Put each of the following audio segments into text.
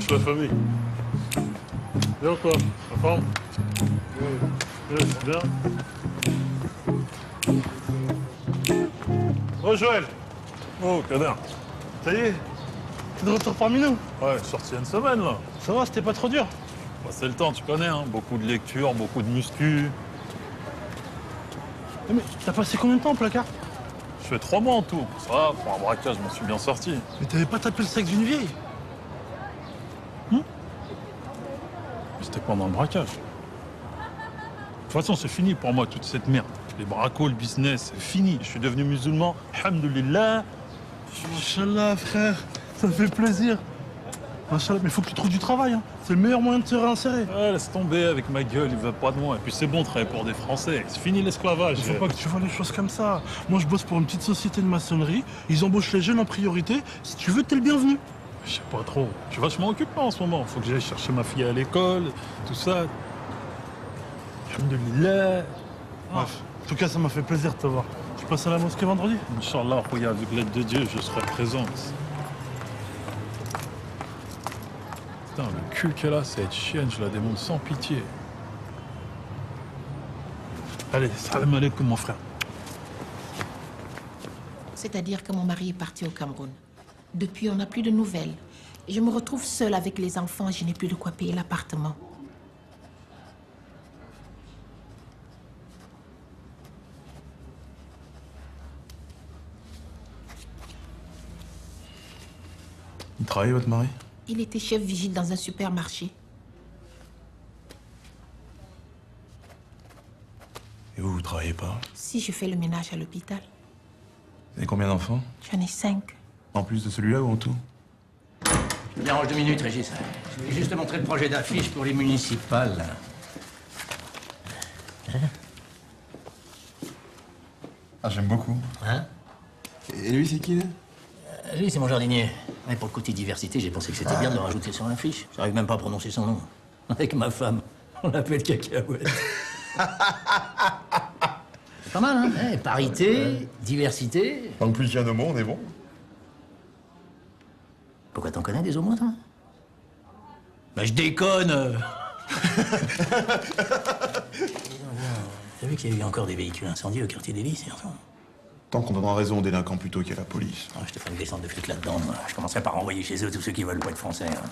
Wesh la famille. Bien quoi? La forme? Ouais, c'est bien. Oh Joël! Oh Kader. Ça y est, t'es de retour parmi nous. Ouais, sorti il y a une semaine là. Ça va, c'était pas trop dur? Bah, c'est le temps, tu connais, hein. Beaucoup de lectures, beaucoup de muscu. Mais t'as passé combien de temps au placard? Je fais 3 mois en tout. Ça va, pour un braquage, je m'en suis bien sorti. Mais t'avais pas tapé le sexe d'une vieille? Mais c'était pendant le braquage. De toute façon, c'est fini pour moi, toute cette merde. Les bracos, le business, c'est fini. Je suis devenu musulman. Alhamdoulilah. Machallah, frère, ça me fait plaisir. Machallah, mais faut que tu trouves du travail, hein. C'est le meilleur moyen de te réinsérer. Ouais, laisse tomber avec ma gueule, il veut pas de moi. Et puis c'est bon de travailler pour des Français. C'est fini l'esclavage. Il faut pas que tu vois les choses comme ça. Moi, je bosse pour une petite société de maçonnerie. Ils embauchent les jeunes en priorité. Si tu veux, t'es le bienvenu. Je sais pas trop. Je suis vachement occupé en ce moment. Faut que j'aille chercher ma fille à l'école, tout ça. Alhamdoulilah. Bref, en tout cas, ça m'a fait plaisir de te voir. Tu passes à la mosquée vendredi? Inch'Allah, regarde, avec l'aide de Dieu, je serai présent. Putain, le cul qu'elle a, cette chienne, je la démonte sans pitié. Allez, salam alaikum, mon frère. C'est-à-dire que mon mari est parti au Cameroun. Depuis, on n'a plus de nouvelles. Je me retrouve seule avec les enfants, je n'ai plus de quoi payer l'appartement. Il travaille, votre mari? Il était chef vigile dans un supermarché. Et vous travaillez pas? Si je fais le ménage à l'hôpital, Vous avez combien d'enfants? j'en ai 5. En plus de celui-là ou en tout? Je me dérange 2 minutes, Régis. Je voulais juste te montrer le projet d'affiche pour les municipales. Ah, j'aime beaucoup. Hein? Et lui, c'est qui, là? Lui, c'est mon jardinier. Ouais, pour le côté diversité, j'ai pensé que c'était bien de le rajouter sur l'affiche. J'arrive même pas à prononcer son nom. Avec ma femme, on l'appelle Cacahuète. C'est pas mal, hein? Ouais, parité, diversité. En plus, il y a un homo, on est bon. Pourquoi t'en connais des homos, toi? Bah, je déconne. T'as vu qu'il y a eu encore des véhicules incendiés au quartier des Lys hier soir? Tant qu'on donnera raison aux délinquants plutôt qu'à la police. Je te ferai une descente de flics là-dedans. Moi. Je commencerai par envoyer chez eux tous ceux qui veulent pas être français. Hein.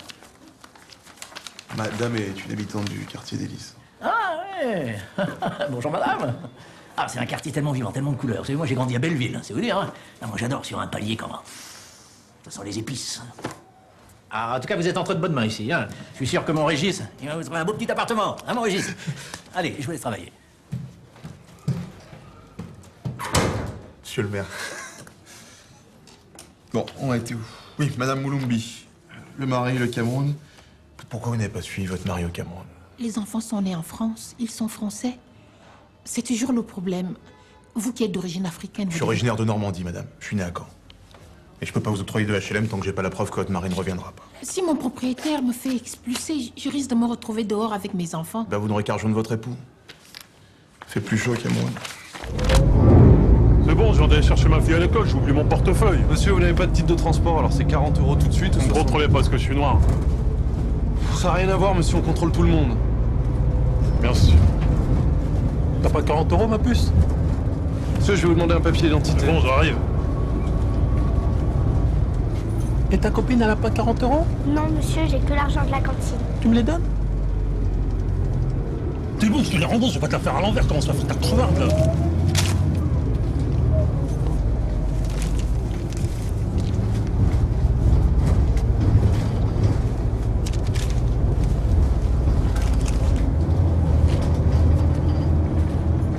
Madame est une habitante du quartier des Lys. Ah ouais. Bonjour madame. Ah, c'est un quartier tellement vivant, tellement de couleurs. Vous savez, moi j'ai grandi à Belleville, c'est vous dire. Hein. Ah, moi j'adore sur un palier comment. Ça sent les épices. Ah, en tout cas, vous êtes entre de bonnes mains ici. Hein. Je suis sûr que mon Régis, il va vous trouver un beau petit appartement. Hein, mon Régis? Allez, je vous laisse travailler. Monsieur le maire. Bon, on a été où? Oui, Madame Moulumbi. Le mari, le Cameroun. Pourquoi vous n'avez pas suivi votre mari au Cameroun? Les enfants sont nés en France, ils sont français. C'est toujours le problème. Vous qui êtes d'origine africaine... Je suis originaire de Normandie, madame. Je suis né à Caen. Et je peux pas vous octroyer de HLM tant que j'ai pas la preuve que votre mari ne reviendra pas. Si mon propriétaire me fait expulser, je risque de me retrouver dehors avec mes enfants. Ben, vous n'aurez qu'à rejoindre votre époux. Il fait plus chaud au Cameroun. C'est bon, je viens d'aller chercher ma fille à l'école, j'ai oublié mon portefeuille. Monsieur, vous n'avez pas de titre de transport, alors c'est 40 € tout de suite. Vous me contrôlez pas parce que je suis noir. Ça n'a rien à voir, monsieur, on contrôle tout le monde. Merci. T'as pas 40 €, ma puce? Monsieur, je vais vous demander un papier d'identité. C'est bon, j'arrive. Et ta copine, elle a pas 40 €? Non, monsieur, j'ai que l'argent de la cantine. Tu me les donnes? T'es bon, je te les rembourse, je vais pas te la faire à l'envers, comment ça fait ta crevarde, là?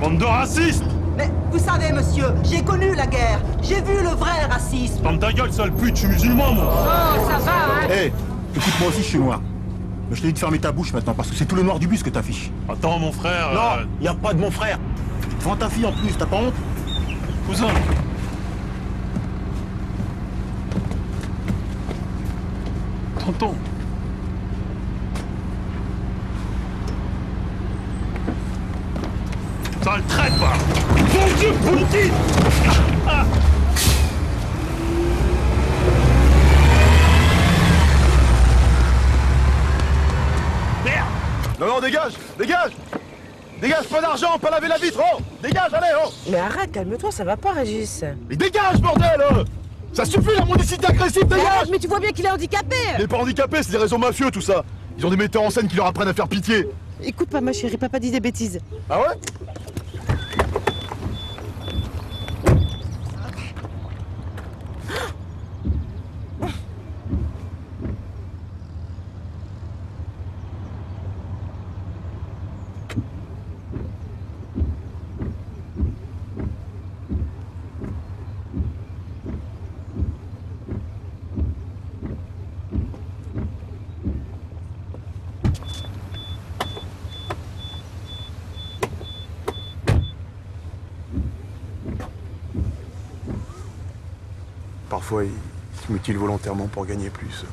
Bande de racistes! Mais vous savez, monsieur, j'ai connu la guerre. J'ai vu le vrai racisme. Ferme ta gueule, sale pute, je suis musulman, moi! Oh, ça va, hein? Hé, écoute-moi aussi, je suis noir. Mais je te dis de fermer ta bouche maintenant, parce que c'est tout le noir du bus que t'affiches. Attends, mon frère... Non, y a pas de mon frère. Devant ta fille en plus, t'as pas honte? Cousin! Tonton! Ça le traite pas! Mon Dieu, Poutine! Ah. Oh, dégage! Dégage! Dégage, pas d'argent, pas laver la vitre, oh! Dégage, allez, oh! Mais arrête, calme-toi, ça va pas, Régis. Mais dégage, bordel! Ça suffit, la mendicité agressive, Mais dégage! arrête, mais tu vois bien qu'il est handicapé. Il est pas handicapé, c'est des réseaux mafieux, tout ça. Ils ont des metteurs en scène qui leur apprennent à faire pitié. Écoute pas, ma chérie, papa dit des bêtises. Ah ouais? Parfois, ils se mutilent volontairement pour gagner plus.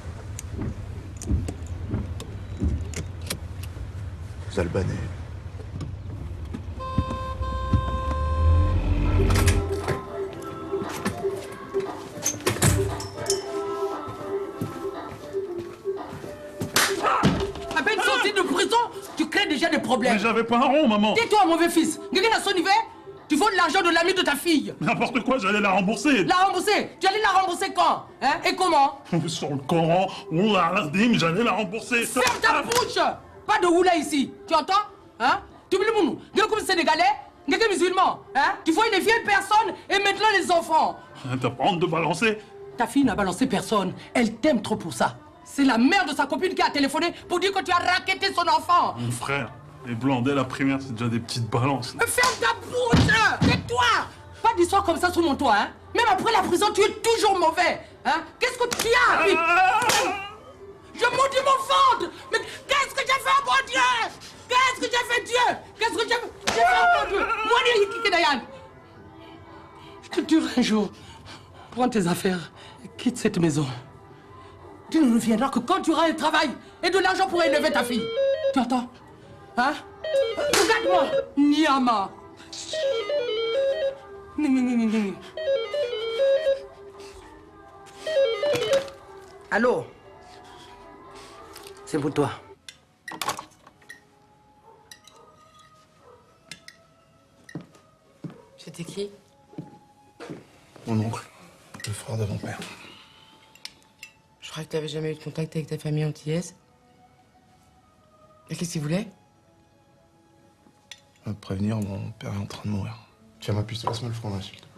Les Albanais. À peine sorti de prison, tu crées déjà des problèmes. Mais j'avais pas un rond, maman. Tais-toi, mauvais fils. Quelqu'un a son hiver? Tu voles l'argent de l'ami de ta fille. N'importe quoi, j'allais la rembourser. La rembourser? Tu allais la rembourser quand? Hein? Et comment? Sur le Coran, Wallah al-Azim, j'allais la rembourser. Ferme ta bouche! Pas de oula ici. Tu entends? Hein? Tu me le mounou. Regarde comme Sénégalais, regarde musulman. Hein? Tu vois les vieilles personnes et maintenant les enfants. T'as pas honte de balancer? Ta fille n'a balancé personne. Elle t'aime trop pour ça. C'est la mère de sa copine qui a téléphoné pour dire que tu as racketté son enfant. Mon frère, les blancs dès la primaire, c'est déjà des petites balances. Ferme ta bouche! Tais-toi! Pas d'histoire comme ça sous mon toit, hein? Même après la prison, tu es toujours mauvais, hein? Qu'est-ce que tu as, lui? Je maudis mon ventre! Mais qu'est-ce que j'ai fait, mon Dieu? Qu'est-ce que j'ai fait, Dieu? Qu'est-ce que j'ai fait, mon Dieu? Moi, Dayan! Je te dirai un jour, prends tes affaires et quitte cette maison. Tu ne reviendras que quand tu auras un travail et de l'argent pour élever ta fille. Tu entends? Hein? Regarde-moi, Niama. Allô? C'est pour toi. C'était qui? Mon oncle, le frère de mon père. Je crois que t'avais jamais eu de contact avec ta famille antillaise. Et qu'est-ce qu'il voulait? À te prévenir, mon père est en train de mourir. Tiens ma puce, laisse-moi le fromage, s'il te plaît.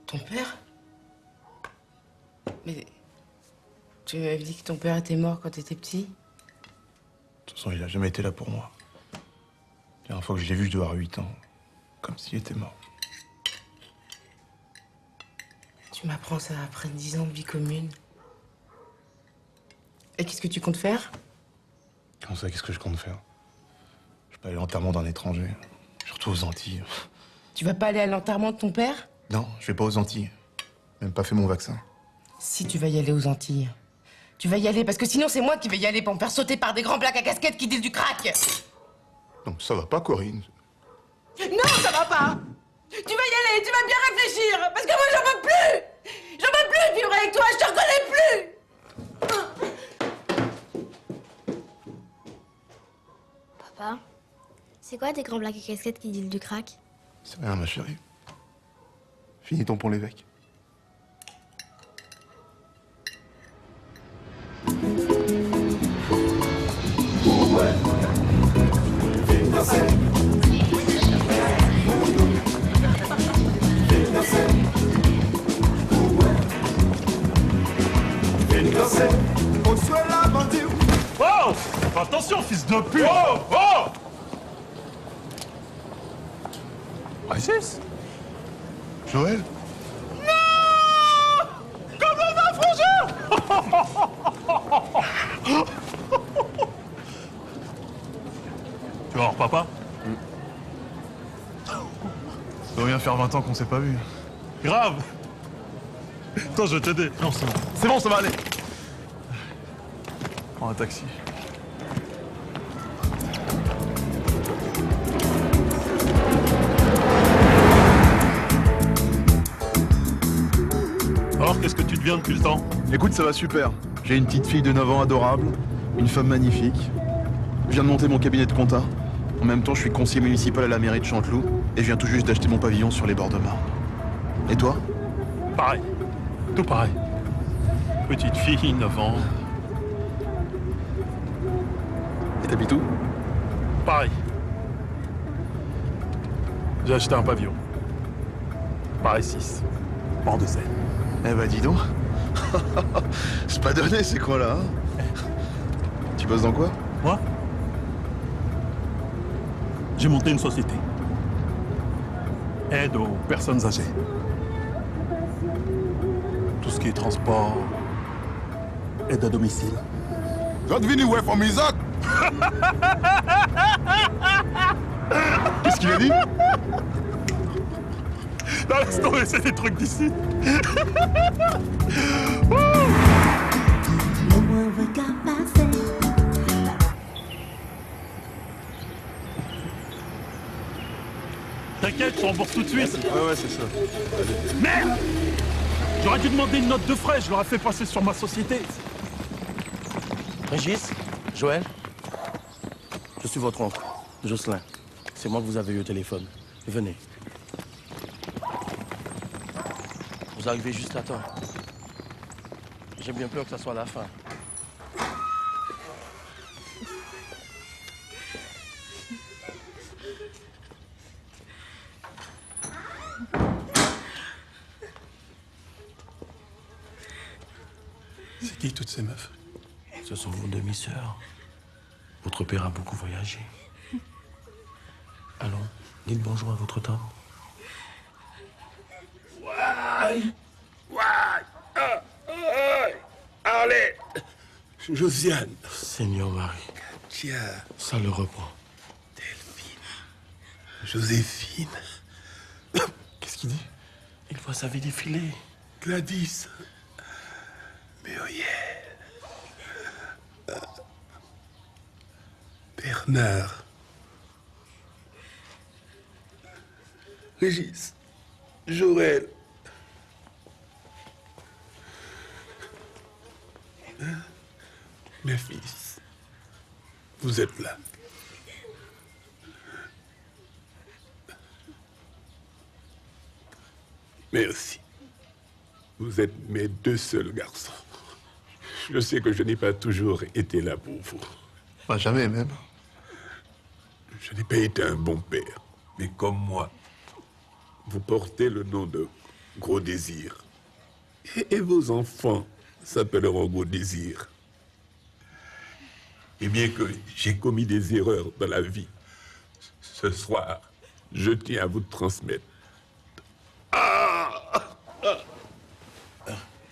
Ton père? Mais... Tu m'avais dit que ton père était mort quand t'étais petit? De toute façon, il a jamais été là pour moi. La dernière fois que je l'ai vu, je devais avoir 8 ans. Comme s'il était mort. Tu m'apprends ça après 10 ans de vie commune. Et qu'est-ce que tu comptes faire? Comment ça, qu'est-ce que je compte faire? Je peux aller à l'enterrement d'un étranger. Surtout aux Antilles. Tu vas pas aller à l'enterrement de ton père? Non, je vais pas aux Antilles. Même pas fait mon vaccin. Si tu vas y aller aux Antilles, tu vas y aller parce que sinon c'est moi qui vais y aller pour me faire sauter par des grands blacks à casquette qui disent du crack. Non, ça va pas, Corinne. Non, ça va pas. Tu vas y aller, tu vas bien réfléchir parce que moi j'en peux plus. J'en peux plus de vivre avec toi, je te reconnais plus. Papa, c'est quoi des grands blacks à casquette qui disent du crack? C'est rien, ma chérie. Finis ton pont l'évêque. Oh! Attention, fils de pute! Oh! Oh! Régis? Joël? Non! Comment va, frangin? Tu vas voir papa? Ça doit bien faire 20 ans qu'on s'est pas vu. Grave! Attends, je vais t'aider. Non, c'est bon. C'est bon, ça va aller. Prends un taxi. Alors, qu'est-ce que tu deviens depuis le temps? Écoute, ça va super. J'ai une petite fille de 9 ans adorable, une femme magnifique. Je viens de monter mon cabinet de compta. En même temps, je suis conseiller municipal à la mairie de Chanteloup et je viens tout juste d'acheter mon pavillon sur les bords de Marne. Et toi? Pareil. Tout pareil. Petite fille, 9 ans. Et t'habites où? Pareil. J'ai acheté un pavillon. Pareil 6. Port de Seine. Eh bah dis donc. C'est pas donné ces coins-là, hein? Tu bosses dans quoi? Moi? J'ai monté une société. Aide aux personnes âgées. Tout ce qui est transport, aide à domicile. Qu'est-ce qu'il a dit? Non, laisse tomber, c'est des trucs d'ici. T'inquiète, je rembourse tout de suite. Ouais, c'est ça. Merde! J'aurais dû demander une note de frais, je l'aurais fait passer sur ma société. Régis, Joël, je suis votre oncle, Jocelyn. C'est moi que vous avez eu au téléphone. Venez. Vous arrivez juste à temps. J'ai bien peur que ça soit la fin. C'est qui toutes ces meufs? Ce sont vos demi-sœurs. Votre père a beaucoup voyagé. Allons, dites bonjour à votre tante. Allez, Josiane. Seigneur Marie. Tiens. Ça le reprend. Delphine. Joséphine. Qu'est-ce qu'il dit? Il voit sa vie défiler. Gladys. Muriel. Bernard. Régis. Joël. Mes fils, vous êtes là. Merci. Vous êtes mes deux seuls garçons. Je sais que je n'ai pas toujours été là pour vous. Pas jamais même. Je n'ai pas été un bon père, mais comme moi, vous portez le nom de Gros Désir. Et vos enfants s'appelleront Gros Désir. Et bien que j'ai commis des erreurs dans la vie, ce soir, je tiens à vous transmettre.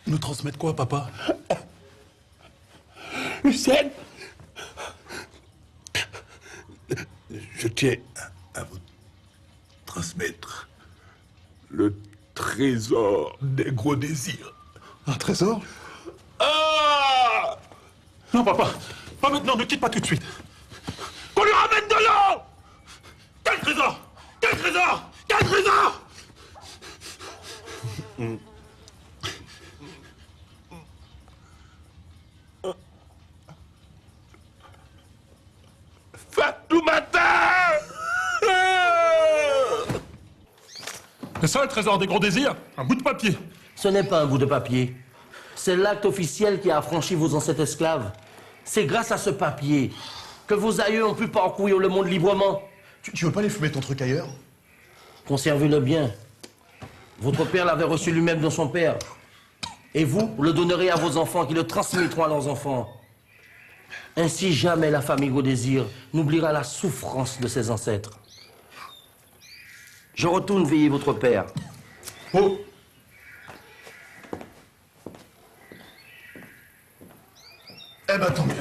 Nous transmettre quoi, papa? Lucien, je tiens à vous transmettre le trésor des Gros Désirs. Un trésor? Non, papa, pas maintenant, ne quitte pas tout de suite. Qu'on lui ramène de l'eau! Quel trésor? Quel trésor? Quel trésor? Fatoumata! C'est ça le trésor des Gros Désirs? Un bout de papier. Ce n'est pas un bout de papier. C'est l'acte officiel qui a affranchi vos ancêtres esclaves. C'est grâce à ce papier que vos aïeux ont pu parcourir le monde librement. Tu veux pas aller fumer ton truc ailleurs? Conservez-le bien. Votre père l'avait reçu lui-même de son père. Et vous le donnerez à vos enfants qui le transmettront à leurs enfants. Ainsi, jamais la famille Gaudésir n'oubliera la souffrance de ses ancêtres. Je retourne veiller votre père. Oh! Eh ben tant mieux.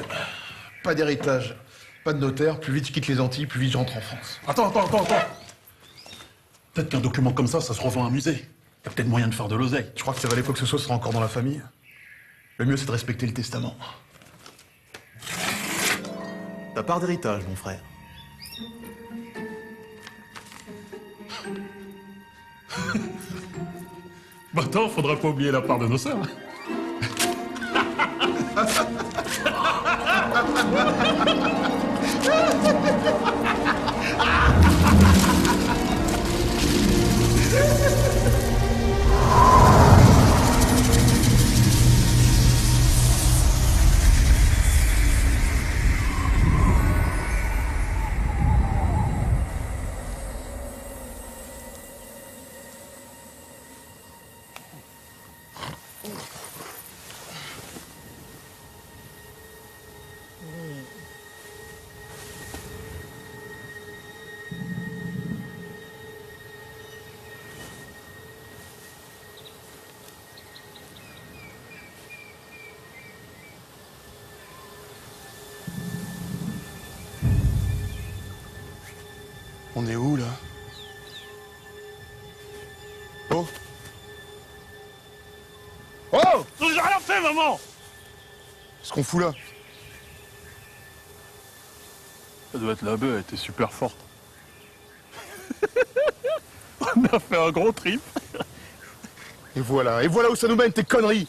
Pas d'héritage, pas de notaire. Plus vite je quitte les Antilles, plus vite je rentre en France. Attends. Peut-être qu'un document comme ça se revend à un musée. Il y a peut-être moyen de faire de l'oseille. Tu crois que ça valait quoi que ce soit sera encore dans la famille? Le mieux c'est de respecter le testament. Ta part d'héritage, mon frère. Bah attends, faudra pas oublier la part de nos sœurs. On est où, là? Oh! Oh! J'ai rien fait, maman! Qu'est-ce qu'on fout là? Ça doit être la bœuf, elle était super forte. On a fait un gros trip. Et voilà où ça nous mène, tes conneries!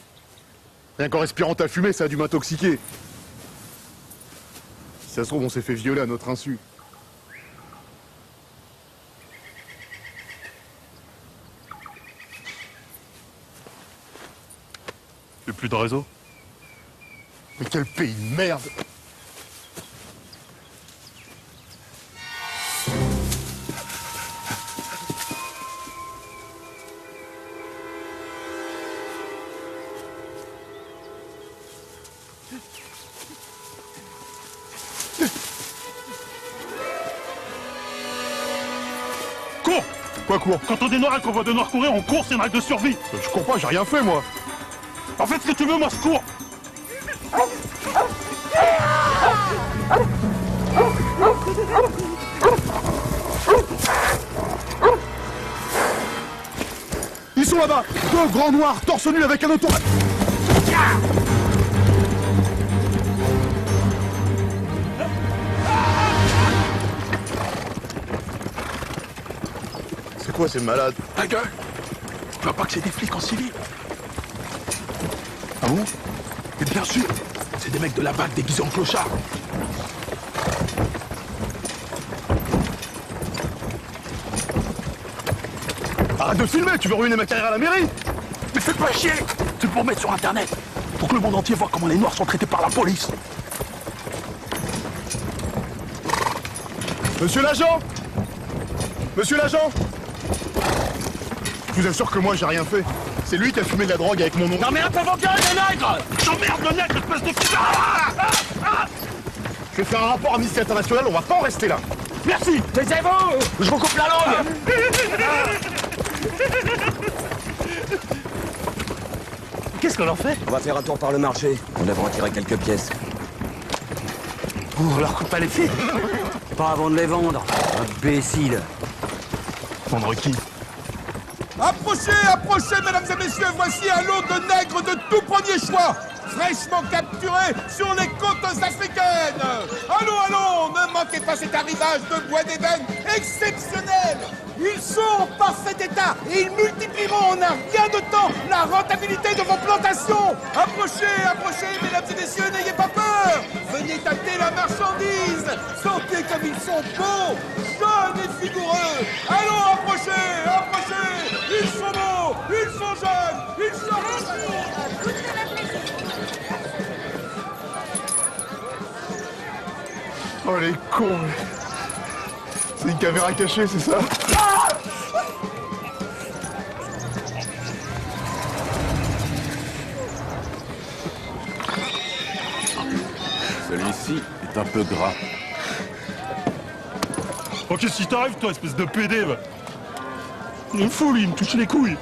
Rien qu'en respirant ta fumée, ça a dû m'intoxiquer. Si ça se trouve, on s'est fait violer à notre insu. J'ai plus de réseau. Mais quel pays de merde! Cours! Quoi court? Quand on est noir et qu'on voit de noirs courir, on court, c'est une règle de survie! Je cours pas, j'ai rien fait, moi. En fait, ce que tu veux, moi, je cours! Ils sont là-bas! Deux grands noirs, torse nu avec un auto... C'est quoi ces malades? Ta gueule! Tu vois pas que c'est des flics en civil? Ah bon? Mais bien sûr! C'est des mecs de la BAC déguisés en clochards! Arrête de filmer, tu veux ruiner ma carrière à la mairie! Mais fais pas chier! C'est pour mettre sur Internet! Pour que le monde entier voit comment les Noirs sont traités par la police! Monsieur l'agent! Monsieur l'agent! Je vous assure que moi j'ai rien fait. C'est lui qui a fumé de la drogue avec mon nom. Non mais un peu vos gueules, les nègres! J'emmerde le nègre, espèce de fou! Je vais faire un rapport à Amnesty International, on va pas en rester là. Merci! Taisez-vous! Je vous coupe la langue! Qu'est-ce qu'on leur fait? On va faire un tour par le marché. Nous devons retirer quelques pièces. On leur coupe pas les pieds? Pas avant de les vendre. Imbécile. Vendre qui? Approchez, approchez, mesdames et messieurs, voici un lot de nègres de tout premier choix, fraîchement capturés sur les côtes africaines. Allons, allons, ne manquez pas cet arrivage de bois d'ébène exceptionnel. Ils sont en parfait état et ils multiplieront en un gain de temps la rentabilité de vos plantations. Approchez, approchez, mesdames et messieurs, n'ayez pas peur. Venez tâter la marchandise. Sentez comme ils sont beaux, jeunes et vigoureux. Allons, approchez, approchez. Ils sont beaux, ils sont jeunes, ils sont... Oh les cons! C'est une caméra cachée, c'est ça? Celui-ci est un peu gras. Oh, qu'est-ce qui t'arrive, toi, espèce de PD, va? Il est fou, lui, il me touche les couilles.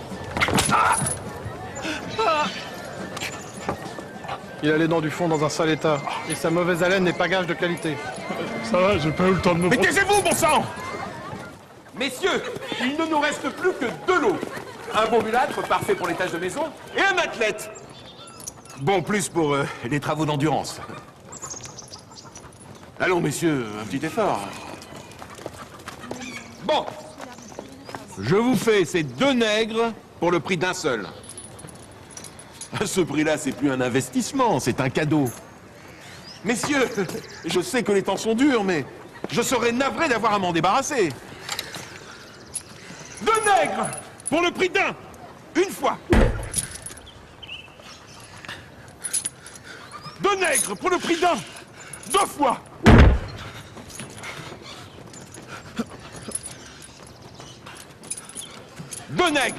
Il a les dents du fond dans un sale état. Et sa mauvaise haleine n'est pas gage de qualité. Ça va, j'ai pas eu le temps de me... Mais taisez-vous, bon sang! Messieurs, il ne nous reste plus que deux lots. Un bon mulâtre, parfait pour les tâches de maison, et un athlète. Bon, plus pour les travaux d'endurance. Allons, messieurs, un petit effort. Bon. Je vous fais ces deux nègres pour le prix d'un seul. À ce prix-là, c'est plus un investissement, c'est un cadeau. Messieurs, je sais que les temps sont durs, mais Je serais navré d'avoir à m'en débarrasser. 2 nègres pour le prix d'un. Une fois. 2 nègres pour le prix d'un. 2 fois. Deux nègres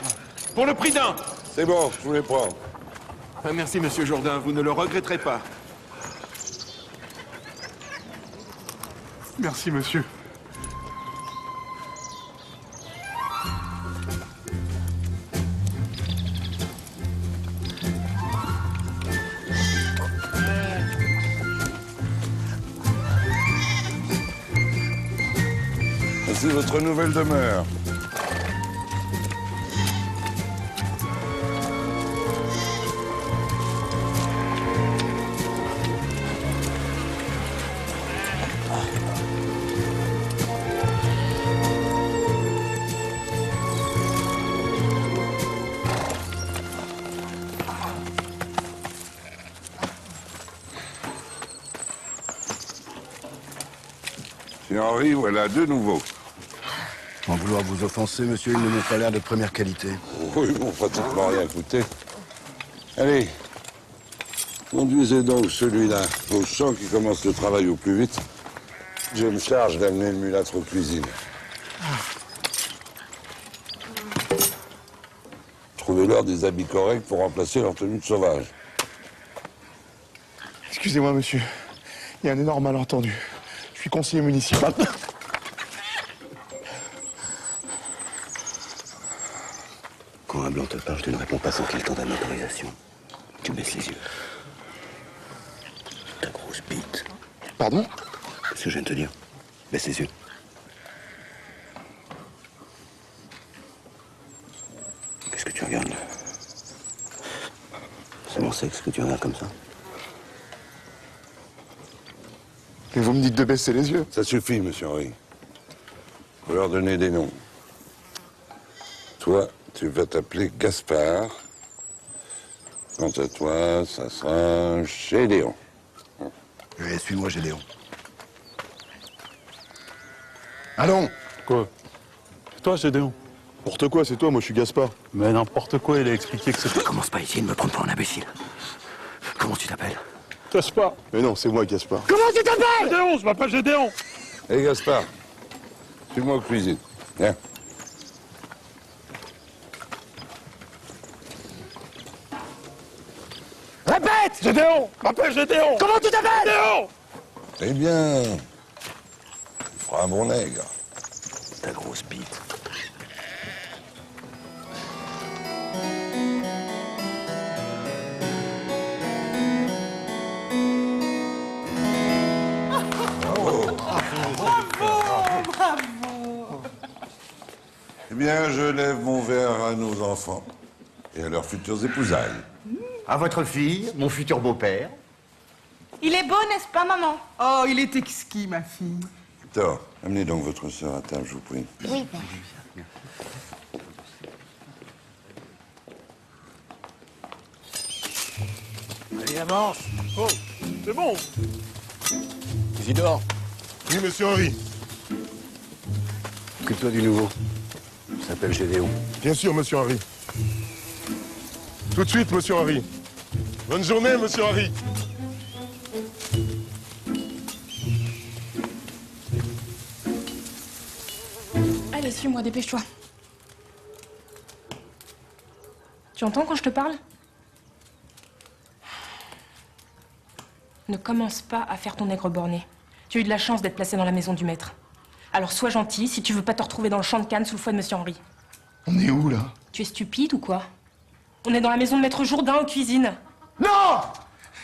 pour le prix d'un. C'est bon, je vous les prends. Merci, monsieur Jourdain, vous ne le regretterez pas. Merci, monsieur. Voici votre nouvelle demeure. Monsieur Henri, voilà 2 nouveaux. Sans vouloir vous offenser, monsieur, ils ne m'ont pas l'air de première qualité. Oui, ils m'ont pratiquement rien coûté. Allez, conduisez donc celui-là au champ qui commence le travail au plus vite. Je me charge d'amener le mulâtre aux cuisines. Trouvez-leur des habits corrects pour remplacer leur tenue de sauvage. Excusez-moi, monsieur. Il y a un énorme malentendu. Je suis conseiller municipal. Quand un blanc te parle, tu ne réponds pas sans qu'il t'en donne l'autorisation. Tu baisses les yeux. Ta grosse bite. Pardon? C'est ce que je viens de te dire. Baisse les yeux. Qu'est-ce que tu regardes là? C'est mon sexe que tu regardes comme ça? Mais vous me dites de baisser les yeux. Ça suffit, monsieur Henri. Faut leur donner des noms. Toi, tu vas t'appeler Gaspard. Quant à toi, ça sera Gédéon. Oui, suis-moi, Gédéon. Allons! Quoi? Toi, Gédéon. N'importe quoi, c'est toi, moi je suis Gaspard. Mais n'importe quoi, il a expliqué que c'était... Commence pas à essayer de me prendre pour un imbécile. Comment tu t'appelles? Gaspard. Mais non, c'est moi, Gaspard. Comment tu t'appelles? Gédéon, je m'appelle Gédéon. Hé, Gaspard, suis-moi aux cuisines. Viens. Répète! Gédéon, je m'appelle Gédéon. Comment tu t'appelles? Gédéon. Eh bien, tu feras un bon nègre. Ta grosse bite. Eh bien, je lève mon verre à nos enfants et à leurs futures épousailles. À votre fille, mon futur beau-père. Il est beau, n'est-ce pas, maman? Oh, il est exquis, ma fille. Thor, amenez donc votre sœur à table, je vous prie. Oui, père. Allez, avance. Oh, c'est bon. Isidore, Oui, monsieur Henri. occupe-toi du nouveau. Il s'appelle Gédéon. Bien sûr, monsieur Henri. Tout de suite, monsieur Henri. Bonne journée, monsieur Henri. Allez, suis-moi, dépêche-toi. Tu entends quand je te parle? Ne commence pas à faire ton nègre borné. Tu as eu de la chance d'être placé dans la maison du maître. Alors sois gentil si tu veux pas te retrouver dans le champ de Cannes sous le fouet de monsieur Henri. On est où, là? Tu es stupide ou quoi? On est dans la maison de maître Jourdain aux cuisines. Non!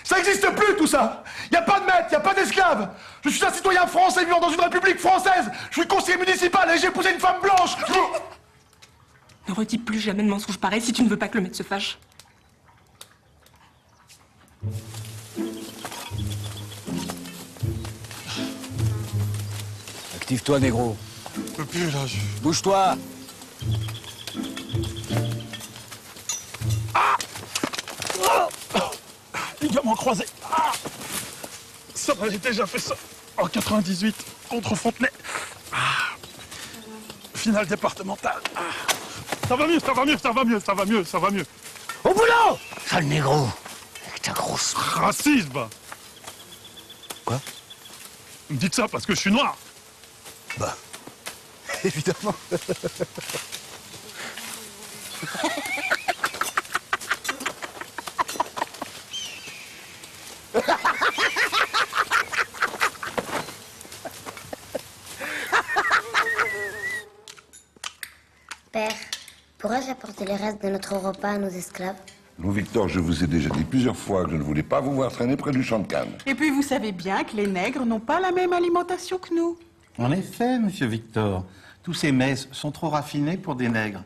Ça n'existe plus, tout ça! Y a pas de maître, y a pas d'esclave! Je suis un citoyen français vivant dans une république française! Je suis conseiller municipal et j'ai épousé une femme blanche! Ne redis plus jamais de mensonges pareils si tu ne veux pas que le maître se fâche. Active-toi, négro. Je peux plus, là, Bouge-toi. Ligament croisé. Ah, ça, j'ai déjà fait ça en 98. contre Fontenay. Finale départementale. Ça va mieux, ça va mieux, ça va mieux, ça va mieux, ça va mieux. Au boulot! Sale négro! Avec ta grosse... Racisme! Quoi? Vous me dites ça parce que je suis noir. Bah, évidemment. Père, pourrais-je apporter les restes de notre repas à nos esclaves? Non, Victor, je vous ai déjà dit plusieurs fois que je ne voulais pas vous voir traîner près du champ de canne. Et puis vous savez bien que les nègres n'ont pas la même alimentation que nous. En effet, monsieur Victor, tous ces mets sont trop raffinés pour des nègres.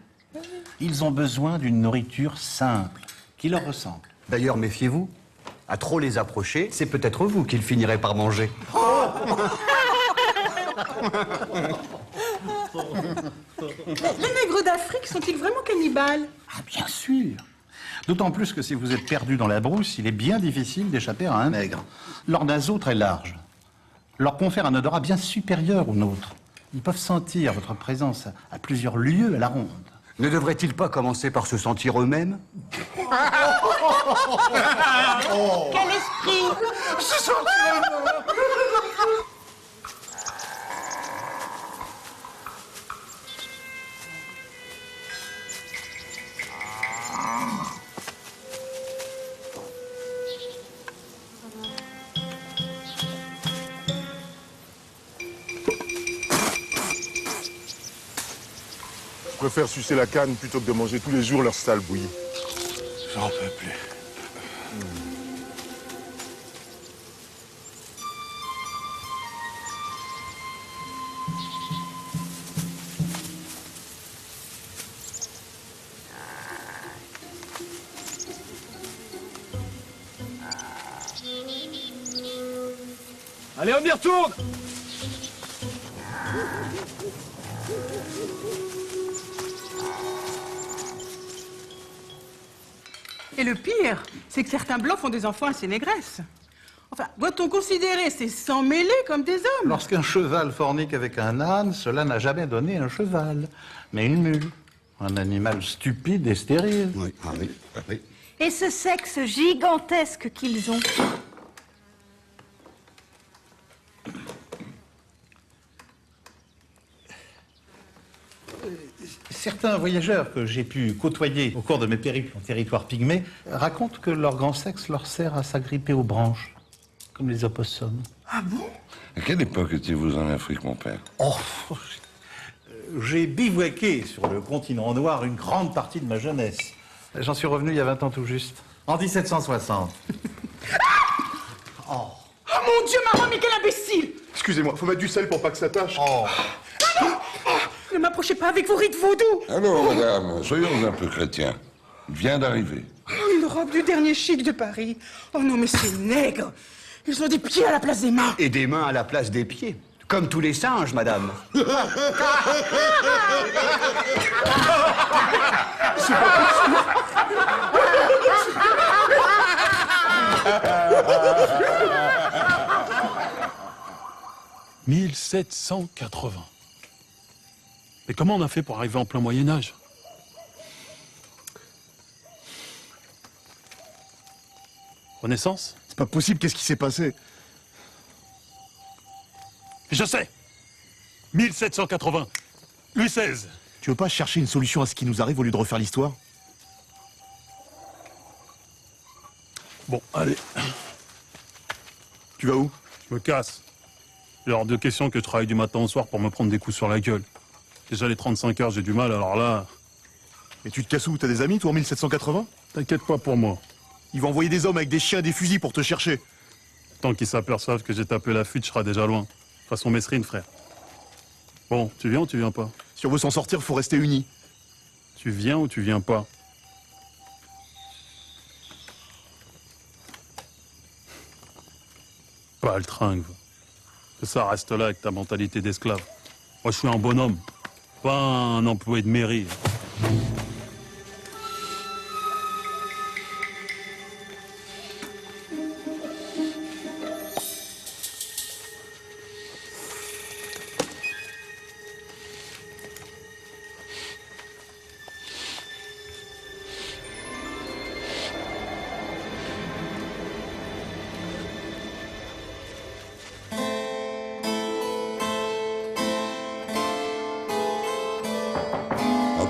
Ils ont besoin d'une nourriture simple, qui leur ressemble. D'ailleurs, méfiez-vous. À trop les approcher, c'est peut-être vous qu'ils finiraient par manger. Les nègres d'Afrique sont-ils vraiment cannibales? Ah, bien sûr. D'autant plus que si vous êtes perdu dans la brousse, il est bien difficile d'échapper à un nègre. Leurs naseaux très larges leur confèrent un odorat bien supérieur au nôtre. Ils peuvent sentir votre présence à plusieurs lieues à la ronde. Ne devraient-ils pas commencer par se sentir eux-mêmes? Quel esprit! Se sentir eux-mêmes. Je préfère sucer la canne plutôt que de manger tous les jours leur sale bouillie. J'en peux plus. Allez, on y retourne! Et le pire, c'est que certains blancs font des enfants à ces négresses. Enfin, doit-on considérer ces sangs mêlés comme des hommes? Lorsqu'un cheval fornique avec un âne, cela n'a jamais donné un cheval, mais une mule. Un animal stupide et stérile. Oui, ah oui, ah oui. Et ce sexe gigantesque qu'ils ont. Certains voyageurs que j'ai pu côtoyer au cours de mes périples en territoire pygmée racontent que leur grand sexe leur sert à s'agripper aux branches, comme les opossums. Ah bon? À quelle époque étiez-vous en Afrique, mon père? Oh, j'ai bivouaqué sur le continent noir une grande partie de ma jeunesse. J'en suis revenu il y a 20 ans tout juste, en 1760. Oh mon Dieu, maman, mais quel imbécile! Excusez-moi, faut mettre du sel pour pas que ça tâche. Oh. Ne m'approchez pas avec vos rites vaudous! Alors, madame, soyons un peu chrétiens. Il vient d'arriver. Oh, une robe du dernier chic de Paris. Oh non, mais ces nègres! Ils ont des pieds à la place des mains! Et des mains à la place des pieds. Comme tous les singes, madame. C'est pas possible. 1780. Mais comment on a fait pour arriver en plein Moyen-Âge? Renaissance? C'est pas possible, qu'est-ce qui s'est passé? Je sais! 1780. Louis XVI. Tu veux pas chercher une solution à ce qui nous arrive au lieu de refaire l'histoire? Bon, allez. Tu vas où? Je me casse. Il est hors de question que je travaille du matin au soir pour me prendre des coups sur la gueule. Déjà les 35 heures, j'ai du mal, alors là... Et tu te casses où? T'as des amis, toi, en 1780? T'inquiète pas pour moi. Ils vont envoyer des hommes avec des chiens et des fusils pour te chercher. Tant qu'ils s'aperçoivent que j'ai tapé la fuite, je serai déjà loin. Façon Mesrine, frère. Bon, tu viens ou tu viens pas? Si on veut s'en sortir, faut rester unis. Tu viens ou tu viens pas? Pas le tringue. Que ça reste là avec ta mentalité d'esclave. Moi, je suis un bonhomme, pas un employé de mairie.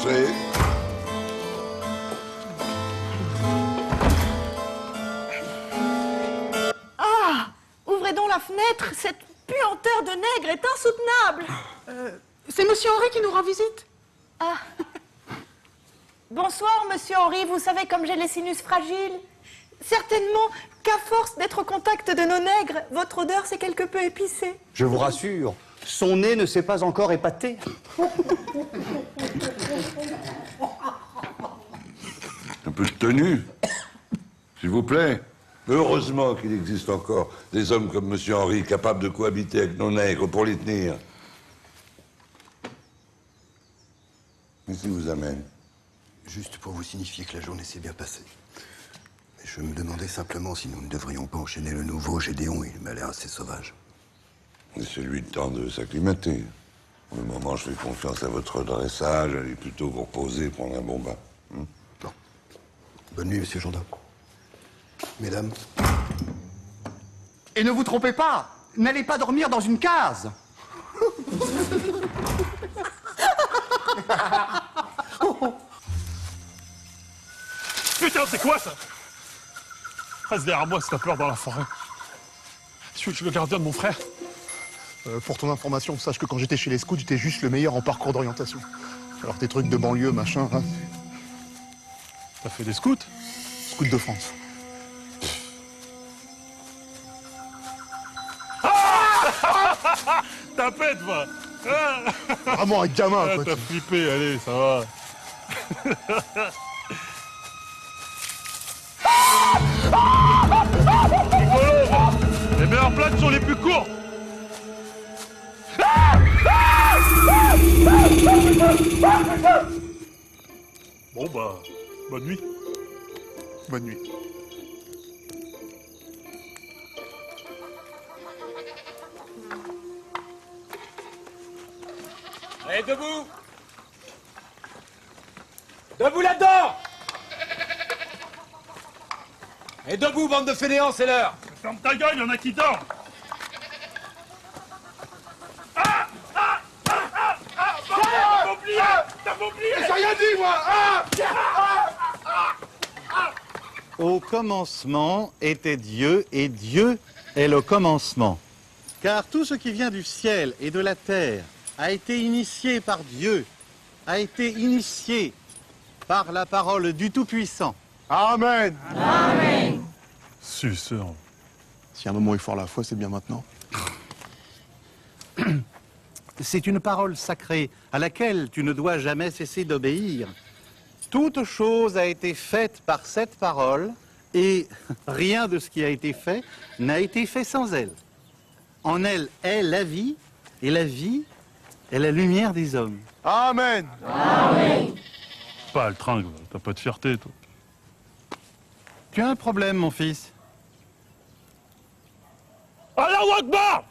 Entrez. Ah! Ouvrez donc la fenêtre, cette puanteur de nègre est insoutenable. C'est Monsieur Henri qui nous rend visite. Ah. Bonsoir, Monsieur Henri. Vous savez comme j'ai les sinus fragiles. Certainement qu'à force d'être au contact de nos nègres, votre odeur s'est quelque peu épicée. Je vous rassure, son nez ne s'est pas encore épaté. Un peu de tenue, s'il vous plaît. Heureusement qu'il existe encore des hommes comme Monsieur Henri capables de cohabiter avec nos nègres pour les tenir. Qu'est-ce qui vous amène? Juste pour vous signifier que la journée s'est bien passée. Mais je me demandais simplement si nous ne devrions pas enchaîner le nouveau Gédéon. Il m'a l'air assez sauvage. Laissez-lui le temps de s'acclimater. Pour le moment, je fais confiance à votre dressage. Allez plutôt vous reposer, prendre un bon bain. Bon. Bonne nuit, Monsieur Jourdain. Mesdames. Et ne vous trompez pas, n'allez pas dormir dans une case. Putain, c'est quoi ça? Reste derrière moi si t'as peur dans la forêt. Je suis le gardien de mon frère. Pour ton information, sache que quand j'étais chez les scouts, j'étais juste le meilleur en parcours d'orientation. Alors tes trucs de banlieue, machin, hein. T'as fait des scouts? Scouts de France. Tapette, va. Vraiment un gamin, ah, quoi. T'as flippé, allez, ça va. Rigolo, va. Les meilleures blagues sont les plus courtes. Bon bah, bonne nuit. Bonne nuit. Allez, debout! Debout là-dedans! Et debout, bande de fainéants, c'est l'heure! Ferme ta gueule, y'en a qui dorment! T'as oublié! J'ai rien dit, moi! Au commencement était Dieu, et Dieu est le commencement. Car tout ce qui vient du ciel et de la terre a été initié par Dieu, a été initié par la parole du Tout-Puissant. Amen! Amen! Suceur. Si à un moment il faut avoir la foi, c'est bien maintenant. C'est une parole sacrée à laquelle tu ne dois jamais cesser d'obéir. Toute chose a été faite par cette parole et rien de ce qui a été fait n'a été fait sans elle. En elle est la vie et la vie est la lumière des hommes. Amen! Amen! Pas le tringle, t'as pas de fierté, toi. Tu as un problème, mon fils. Allahu Akbar!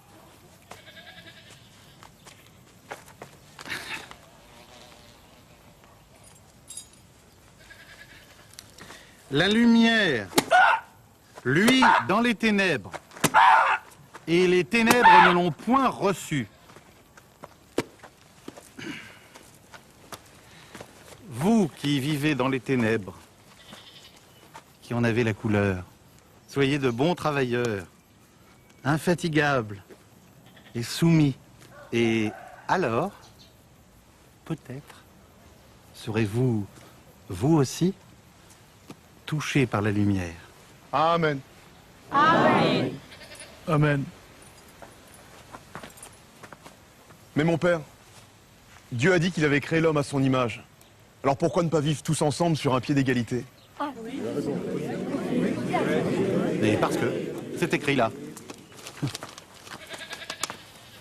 La lumière, lui, dans les ténèbres, et les ténèbres ne l'ont point reçu. Vous qui vivez dans les ténèbres, qui en avez la couleur, soyez de bons travailleurs, infatigables et soumis. Et alors, peut-être, serez-vous, vous aussi, touchés par la lumière. Amen. Amen! Amen. Mais mon père, Dieu a dit qu'il avait créé l'homme à son image. Alors pourquoi ne pas vivre tous ensemble sur un pied d'égalité? Mais parce que c'est écrit là.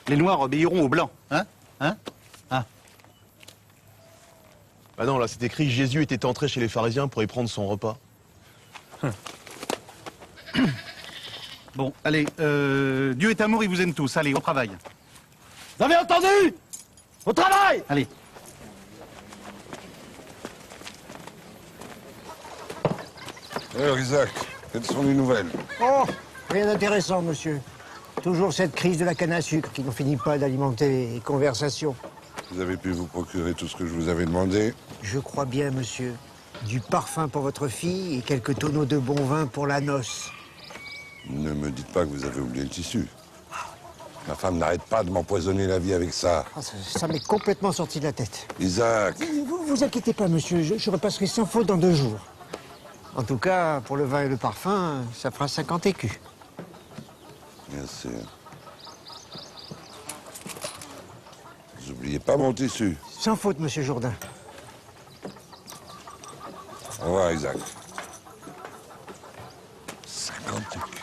Les Noirs obéiront aux Blancs, hein? Hein? Ah. Bah non, là c'est écrit Jésus était entré chez les pharisiens pour y prendre son repas. Bon, allez, Dieu est amour, il vous aime tous. Allez, au travail. Vous avez entendu? Au travail! Allez. Alors, Isaac, quelles sont les nouvelles? Oh, rien d'intéressant, monsieur. Toujours cette crise de la canne à sucre qui n'en finit pas d'alimenter les conversations. Vous avez pu vous procurer tout ce que je vous avais demandé? Je crois bien, monsieur. Du parfum pour votre fille et quelques tonneaux de bon vin pour la noce. Ne me dites pas que vous avez oublié le tissu. Ma femme n'arrête pas de m'empoisonner la vie avec ça. Ah, ça m'est complètement sorti de la tête. Isaac! Vous inquiétez pas, monsieur, je repasserai sans faute dans 2 jours. En tout cas, pour le vin et le parfum, ça fera 50 écus. Bien sûr. Vous n'oubliez pas mon tissu. Sans faute, monsieur Jourdain. Au revoir, Isaac. 50 écus.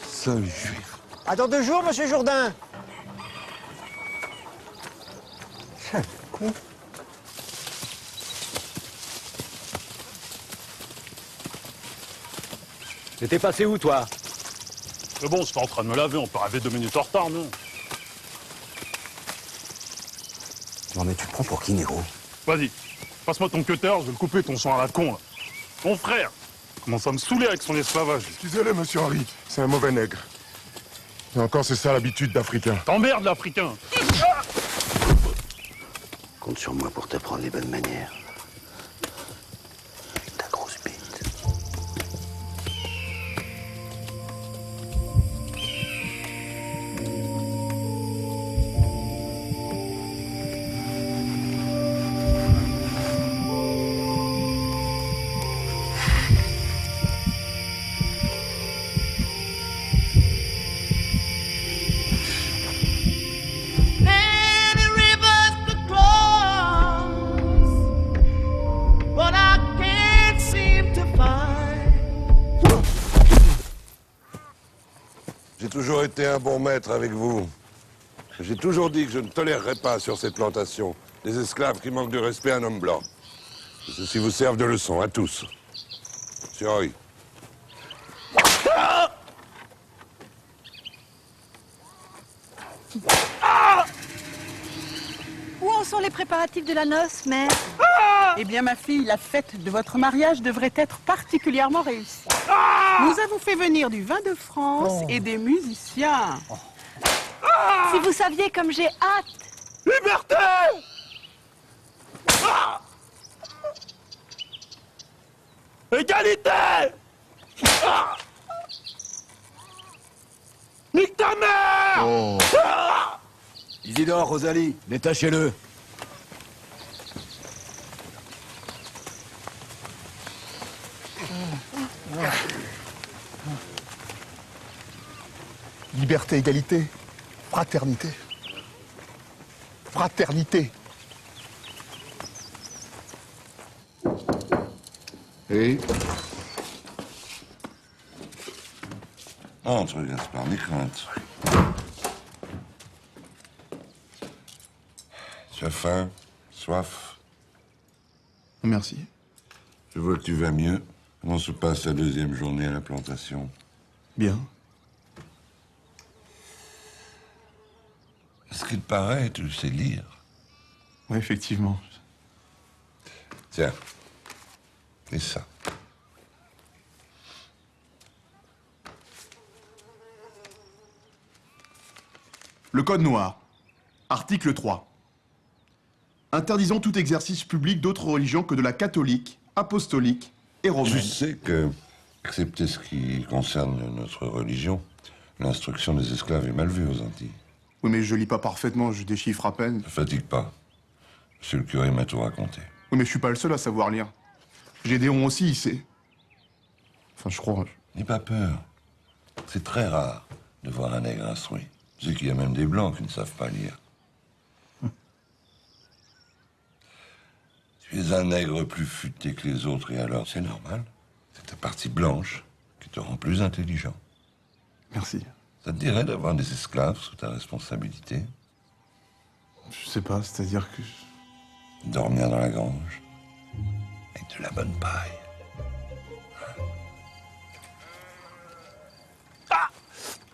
Seul juif. À dans 2 jours, monsieur Jourdain. Sale con. T'étais passé où, toi? Mais bon, j'étais en train de me laver, on peut arriver 2 minutes en retard, non? Non, mais tu te prends pour qui, Nero? Vas-y, passe-moi ton cutter, je vais le couper ton sang à la con, là. Mon frère commence à me saouler avec son esclavage. Excusez-le, monsieur Henri, c'est un mauvais nègre. Et encore, c'est ça l'habitude d'Africain. T'emmerdes, l'Africain. Compte sur moi pour t'apprendre les bonnes manières. Ta grosse bite. J'ai toujours été un bon maître avec vous. J'ai toujours dit que je ne tolérerais pas sur cette plantation des esclaves qui manquent de respect à un homme blanc. Que ceci vous serve de leçon à tous. Monsieur Henri. Où en sont les préparatifs de la noce, mère? Eh bien, ma fille, la fête de votre mariage devrait être particulièrement réussie. Nous avons fait venir du vin de France et des musiciens. Si vous saviez comme j'ai hâte. Liberté! Égalité! Nique ta mère! Oh. Isidore, Rosalie, détachez-le. Liberté, égalité, fraternité. Fraternité. Et entre, Gaspard, n'aie crainte. Tu as faim? Soif? Merci. Je vois que tu vas mieux. Comment se passe la 2e journée à la plantation? Bien. Ce qu'il te paraît, tu sais lire. Oui, effectivement. Tiens. Et ça. Le Code noir. Article 3. Interdisant tout exercice public d'autre religion que de la catholique, apostolique et romaine. Tu sais que, excepté ce qui concerne notre religion, l'instruction des esclaves est mal vue aux Antilles. Oui, mais je lis pas parfaitement, je déchiffre à peine. Ne fatigue pas. Monsieur le curé m'a tout raconté. Oui, mais je suis pas le seul à savoir lire. Gédéon aussi, il sait. Enfin, je crois. N'aie pas peur. C'est très rare de voir un nègre instruit. Tu sais qu'il y a même des blancs qui ne savent pas lire. Tu es un nègre plus futé que les autres, et alors, c'est normal. C'est ta partie blanche qui te rend plus intelligent. Merci. Ça te dirait d'avoir des esclaves sous ta responsabilité? Je sais pas, c'est-à-dire que... Dormir dans la grange, avec de la bonne paille.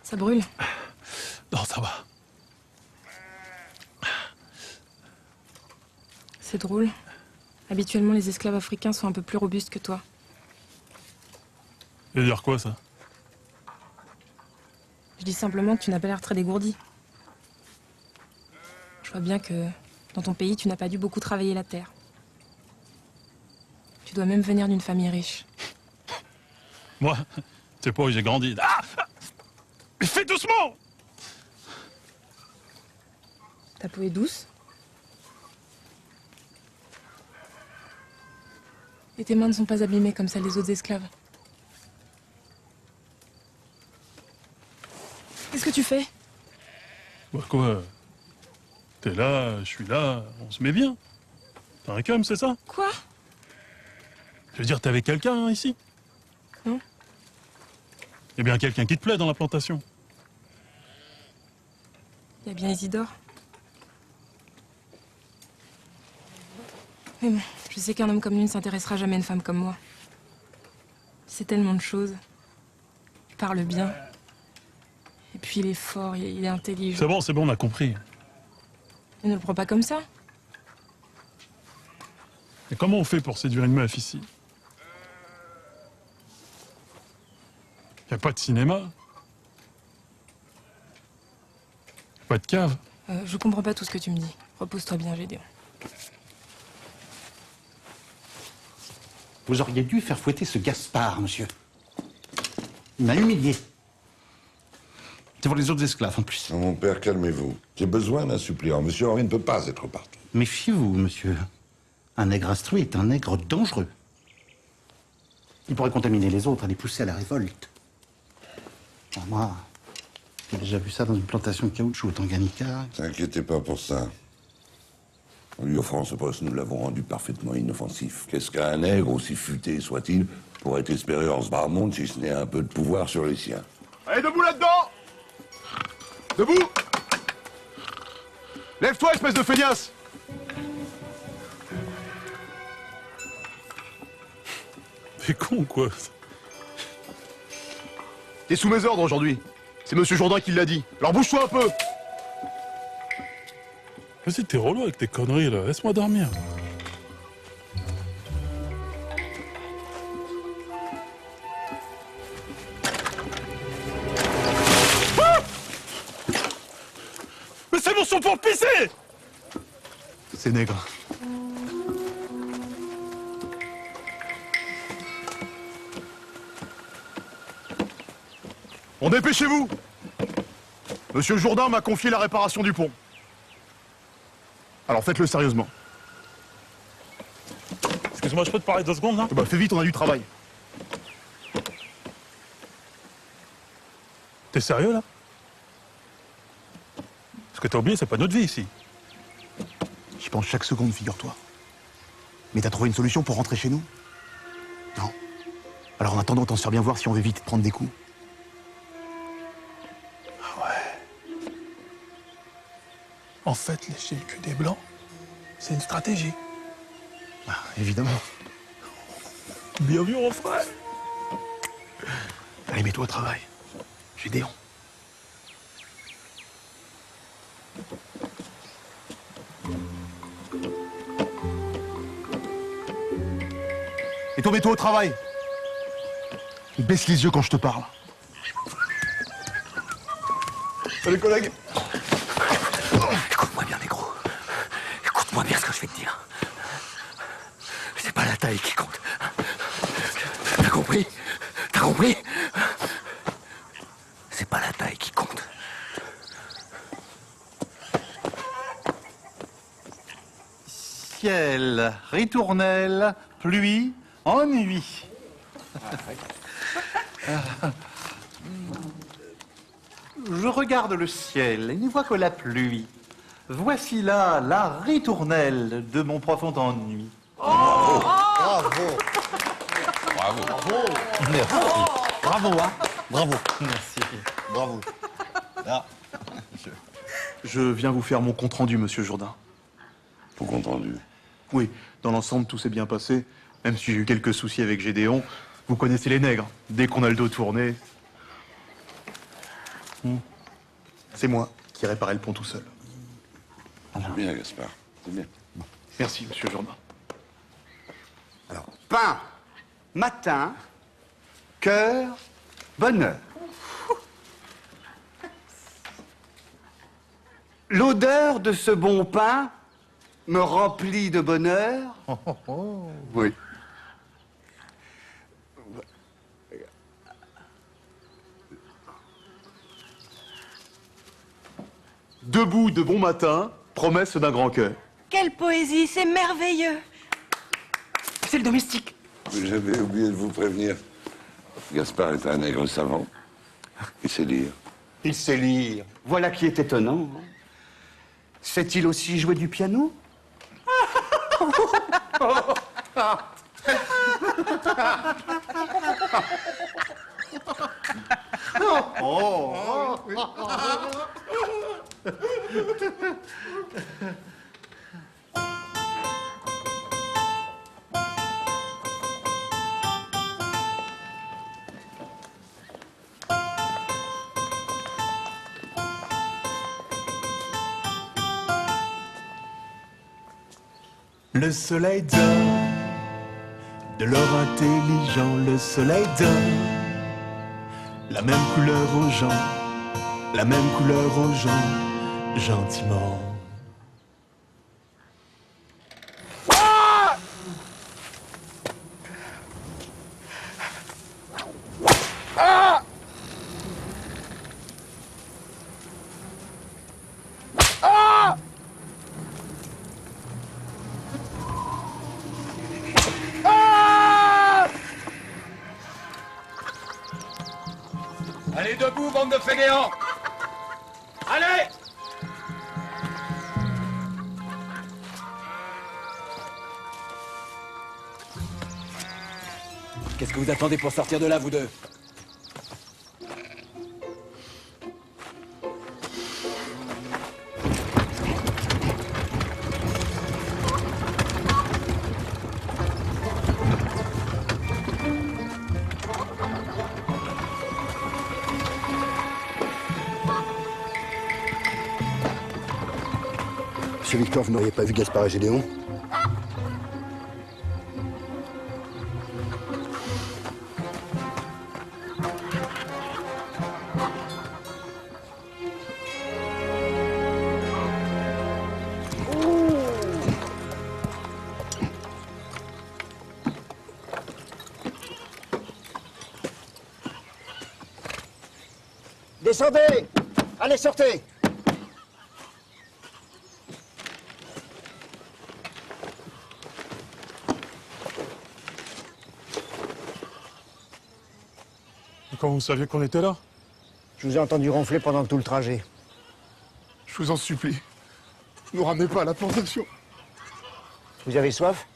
Ça brûle. Non, ça va. C'est drôle. Habituellement, les esclaves africains sont un peu plus robustes que toi. Ça veut dire quoi, ça? Je dis simplement que tu n'as pas l'air très dégourdi. Je vois bien que dans ton pays, tu n'as pas dû beaucoup travailler la terre. Tu dois même venir d'une famille riche. Moi, tu sais pas où j'ai grandi. Ah, mais fais doucement! Ta peau est douce. Et tes mains ne sont pas abîmées comme celles des autres esclaves. Qu'est-ce que tu fais? Bah quoi? T'es là, je suis là, on se met bien. T'as un cum, c'est ça? Quoi? Je veux dire, t'es avec quelqu'un hein, ici? Non. Eh bien, quelqu'un qui te plaît dans la plantation. Il y a bien Isidore. Mais bon, je sais qu'un homme comme lui ne s'intéressera jamais à une femme comme moi. C'est tellement de choses. Il parle bien. Et puis il est fort, il est intelligent. C'est bon, on a compris. Il ne le prend pas comme ça. Et comment on fait pour séduire une meuf ici? Y a pas de cinéma? Y a pas de cave? Je comprends pas tout ce que tu me dis. Repose-toi bien, Gédéon. Vous auriez dû faire fouetter ce Gaspard, monsieur. Il m'a humilié. Devant les autres esclaves, en plus. Oh, mon père, calmez-vous. J'ai besoin d'un suppléant. Monsieur Henri ne peut pas être partout. Méfiez-vous, monsieur. Un nègre instruit est un nègre dangereux. Il pourrait contaminer les autres et les pousser à la révolte. Alors moi, j'ai déjà vu ça dans une plantation de caoutchouc au Tanganyika. T'inquiétez pas pour ça. En lui offrant ce poste, nous l'avons rendu parfaitement inoffensif. Qu'est-ce qu'un nègre, aussi futé soit-il, pourrait espérer en ce bas monde si ce n'est un peu de pouvoir sur les siens? Allez, debout là-dedans! Debout! Lève-toi, espèce de feignasse! T'es con, quoi. T'es sous mes ordres aujourd'hui. C'est Monsieur Jourdain qui l'a dit. Alors bouge-toi un peu! Vas-y, t'es relou avec tes conneries, là. Laisse-moi dormir. Ah! Mais c'est mon son pour pisser! C'est nègre. On dépêchez-vous! Monsieur Jourdain m'a confié la réparation du pont. Alors faites-le sérieusement. Excuse-moi, je peux te parler 2 secondes, là? Bah fais vite, on a du travail. T'es sérieux, là? Ce que t'as oublié, c'est pas notre vie, ici. J'y pense chaque seconde, figure-toi. Mais t'as trouvé une solution pour rentrer chez nous? Non. Alors en attendant, autant se faire bien voir si on veut vite prendre des coups. En fait, lécher le cul des Blancs, c'est une stratégie. Ah, évidemment. Bienvenue, mon frère. Allez, mets-toi au travail. Gédéon. Et toi, mets-toi au travail. Baisse les yeux quand je te parle. Salut, collègue. Écoute-moi bien, négro. Écoute-moi bien ce que je vais te dire. C'est pas la taille qui compte. T'as compris? T'as compris? C'est pas la taille qui compte. Ciel, ritournelle, pluie, ennui. Je regarde le ciel et n'y vois que la pluie. Voici là la ritournelle de mon profond ennui. Bravo. Bravo. Merci. Bravo, hein. Bravo. Merci. Bravo. Ah. Je viens vous faire mon compte-rendu, Monsieur Jourdain. Ton compte-rendu? Oui, dans l'ensemble, tout s'est bien passé. Même si j'ai eu quelques soucis avec Gédéon. Vous connaissez les nègres. Dès qu'on a le dos tourné... C'est moi qui ai réparé le pont tout seul. C'est bien, Gaspard. C'est bien. Merci, Monsieur Jourdain. Alors, pain, matin, cœur, bonheur. L'odeur de ce bon pain me remplit de bonheur. Oui. Debout de bon matin, promesse d'un grand cœur. Quelle poésie, c'est merveilleux. C'est le domestique. J'avais oublié de vous prévenir. Gaspard est un nègre savant. Il sait lire. Il sait lire. Voilà qui est étonnant. Sait-il aussi jouer du piano? Le soleil donne de l'or intelligent, le soleil donne la même couleur aux gens, la même couleur aux gens, gentiment. Ah! Ah! Ah! Ah! Allez debout, bande de fainéants! Allez! Qu'est-ce que vous attendez pour sortir de là, vous deux? Monsieur Victor, vous n'auriez pas vu Gaspard et Gédéon? Descendez! Allez, sortez! Quand vous saviez qu'on était là? Je vous ai entendu ronfler pendant tout le trajet. Je vous en supplie, ne nous ramenez pas à la plantation. Vous avez soif?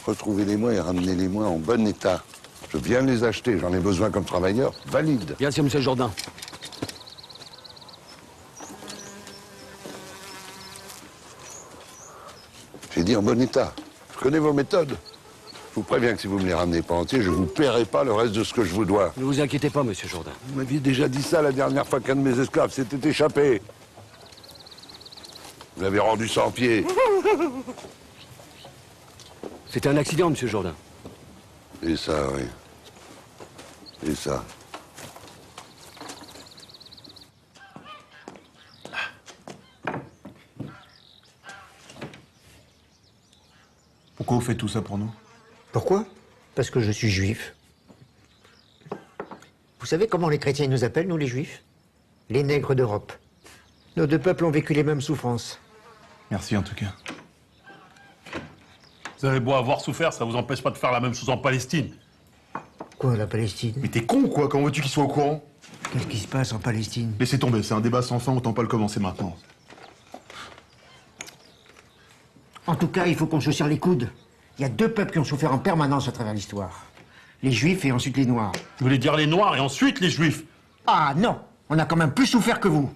Retrouvez-les-moi et ramenez-les-moi en bon état. Je viens de les acheter, j'en ai besoin comme travailleur. Valide. Bien sûr, monsieur Jourdain. J'ai dit en bon état. Je connais vos méthodes. Je vous préviens que si vous me les ramenez pas entiers, je vous paierai pas le reste de ce que je vous dois. Ne vous inquiétez pas, monsieur Jourdain. Vous m'aviez déjà dit ça la dernière fois qu'un de mes esclaves s'était échappé. Vous l'avez rendu sans pied. C'était un accident, monsieur Jourdain. Et ça, oui. Et ça. Pourquoi vous faites tout ça pour nous? Pourquoi? Parce que je suis juif. Vous savez comment les chrétiens nous appellent, nous les juifs? Les nègres d'Europe. Nos deux peuples ont vécu les mêmes souffrances. Merci en tout cas. Vous avez beau avoir souffert, ça vous empêche pas de faire la même chose en Palestine. Quoi, la Palestine? Mais t'es con ou quoi? Comment veux-tu qu'il soit au courant? Qu'est-ce qui se passe en Palestine? Laissez tomber, c'est un débat sans fin, autant pas le commencer maintenant. En tout cas, il faut qu'on se serre les coudes. Il y a deux peuples qui ont souffert en permanence à travers l'histoire. Les Juifs et ensuite les Noirs. Vous voulez dire les Noirs et ensuite les Juifs? Ah non! On a quand même plus souffert que vous.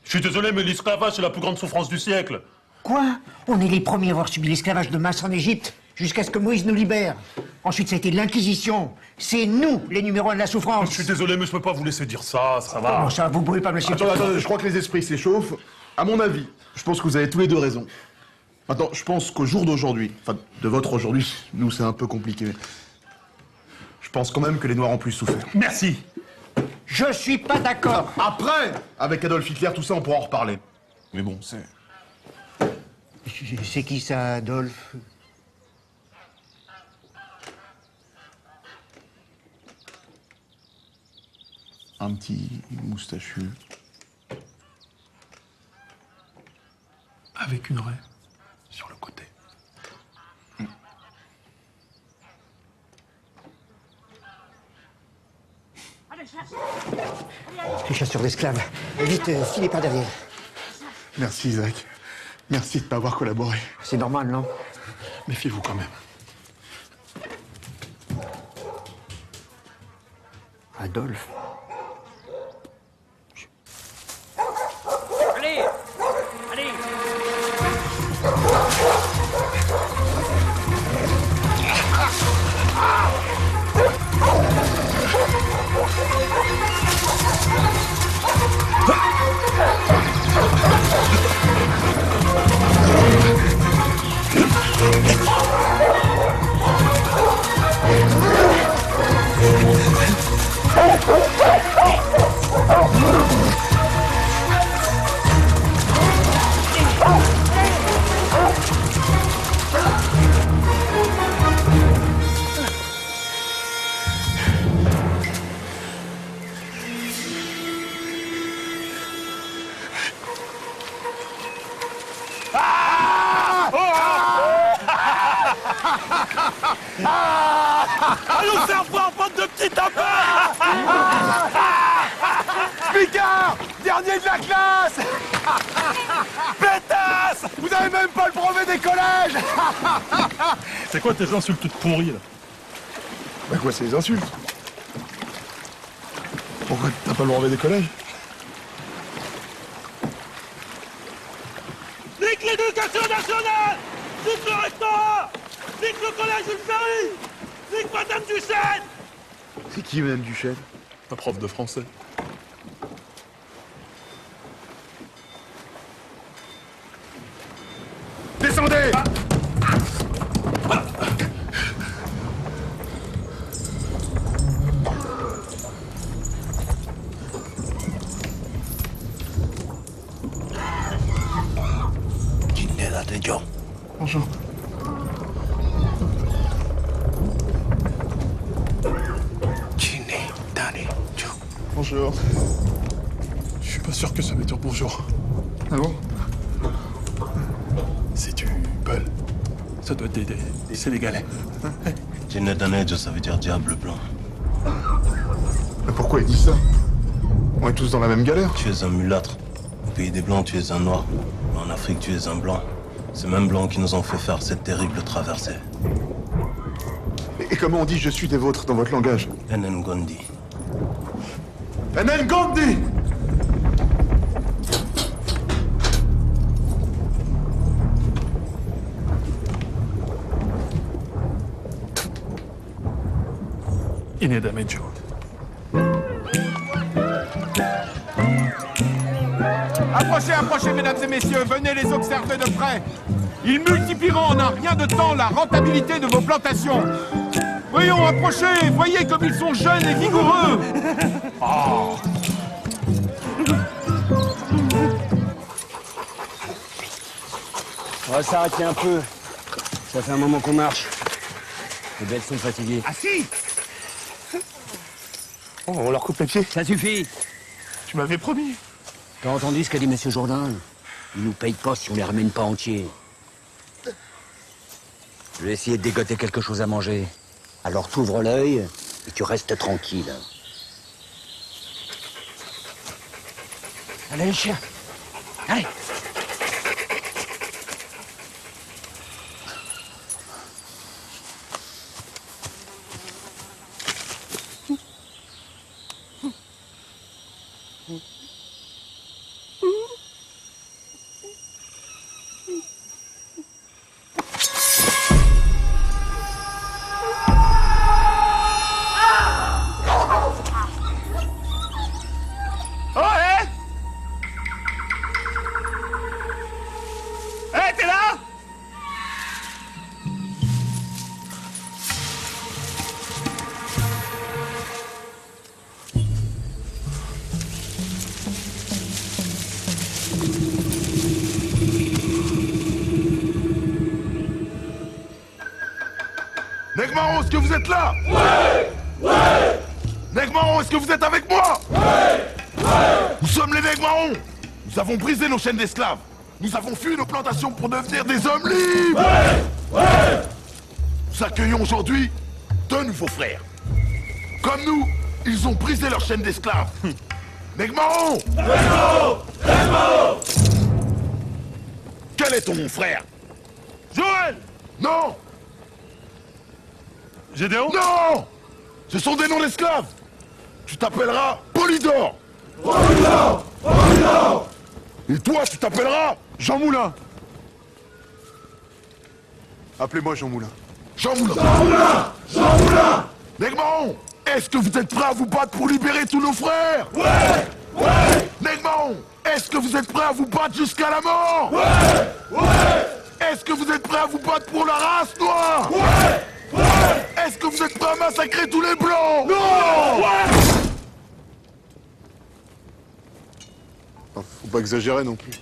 Je suis désolé, mais l'esclavage, c'est la plus grande souffrance du siècle. Quoi? On est les premiers à avoir subi l'esclavage de masse en Égypte, jusqu'à ce que Moïse nous libère. Ensuite, ça a été l'Inquisition. C'est nous, les numéros 1 de la souffrance. Je suis désolé, mais je peux pas vous laisser dire ça, ça va. Comment ça, vous pouvez pas me laisser dire ça? Attendez, je crois que les esprits s'échauffent. À mon avis, je pense que vous avez tous les deux raison. Maintenant, je pense qu'au jour d'aujourd'hui, enfin, de votre aujourd'hui, nous, c'est un peu compliqué, mais je pense quand même que les Noirs ont plus souffert. Merci. Je suis pas d'accord. Après, avec Adolf Hitler, tout ça, on pourra en reparler. Mais bon, c'est... C'est qui ça, Adolphe? Un petit moustachu. Avec une raie sur le côté. Les chasseurs d'esclaves. Vite, filez par derrière. Merci, Isaac. Merci de m'avoir collaboré. C'est normal, non? Méfiez-vous quand même. Adolphe. Allez! Allez! Allons faire voir, bande de petits tapins! Picard! Dernier de la classe! Pétasse! Vous avez même pas le brevet des collèges! C'est quoi tes insultes toutes pourries, là? Bah quoi, c'est les insultes? Pourquoi t'as pas le brevet des collèges? Nique l'éducation nationale! Nique le restaurant! Nique le collège Jules Ferry! Nique Madame Duchesne! C'est qui, Madame Duchesne? Ma prof de français. Descendez! Bonjour. Bonjour. Je suis pas sûr que ça veut dire bonjour. Ah bon? Si tu Peul, ça doit être des Sénégalais. Djinedanejo, ça veut dire diable blanc. Mais pourquoi il dit ça? On est tous dans la même galère. Tu es un mulâtre. Au pays des Blancs, tu es un noir. En Afrique, tu es un blanc. Ces mêmes blancs qui nous ont fait faire cette terrible traversée. Et comment on dit je suis des vôtres dans votre langage? Ngondi. Ngondi! Inedamejo. Approchez, approchez, mesdames et messieurs, venez les observer de près. Ils multiplieront en un rien de temps la rentabilité de vos plantations. Voyons, approchez, voyez comme ils sont jeunes et vigoureux. Oh. On va s'arrêter un peu. Ça fait un moment qu'on marche. Les bêtes sont fatiguées. Ah si! Oh, on leur coupe les pieds. Ça suffit. Tu m'avais promis. T'as entendu ce qu'a dit Monsieur Jourdain? Ils nous payent pas si on les ramène pas entiers. Je vais essayer de dégoter quelque chose à manger. Alors t'ouvres l'œil et tu restes tranquille. Allez, les chiens. Allez. Nègre-Marron, est-ce que vous êtes là? Ouais! Ouais! Nègre-Marron, est-ce que vous êtes avec moi? Ouais! Ouais! Nous sommes les Nègre-Marrons. Nous avons brisé nos chaînes d'esclaves. Nous avons fui nos plantations pour devenir des hommes libres. Ouais! Ouais! Nous accueillons aujourd'hui 2 nouveaux frères. Comme nous, ils ont brisé leur chaîne d'esclaves. Nègre-Marron! Nègre-Marron! Nègre-Marron! Quel est ton nom, frère? Joël! Non! Gédéon? Non! Ce sont des noms d'esclaves! Tu t'appelleras Polydore! Polydore! Polydore! Et toi, tu t'appelleras Jean Moulin. Appelez-moi Jean Moulin. Jean Moulin! Jean Moulin! Jean Moulin! Nègre-Marron, est-ce que vous êtes prêts à vous battre pour libérer tous nos frères? Ouais! Ouais! Nègre-Marron, est-ce que vous êtes prêts à vous battre jusqu'à la mort? Ouais! Ouais! Est-ce que vous êtes prêts à vous battre pour la race noire? Ouais! Ouais! Est-ce que vous êtes prêts à massacrer tous les blancs? Non! Ouais! Faut pas exagérer non plus.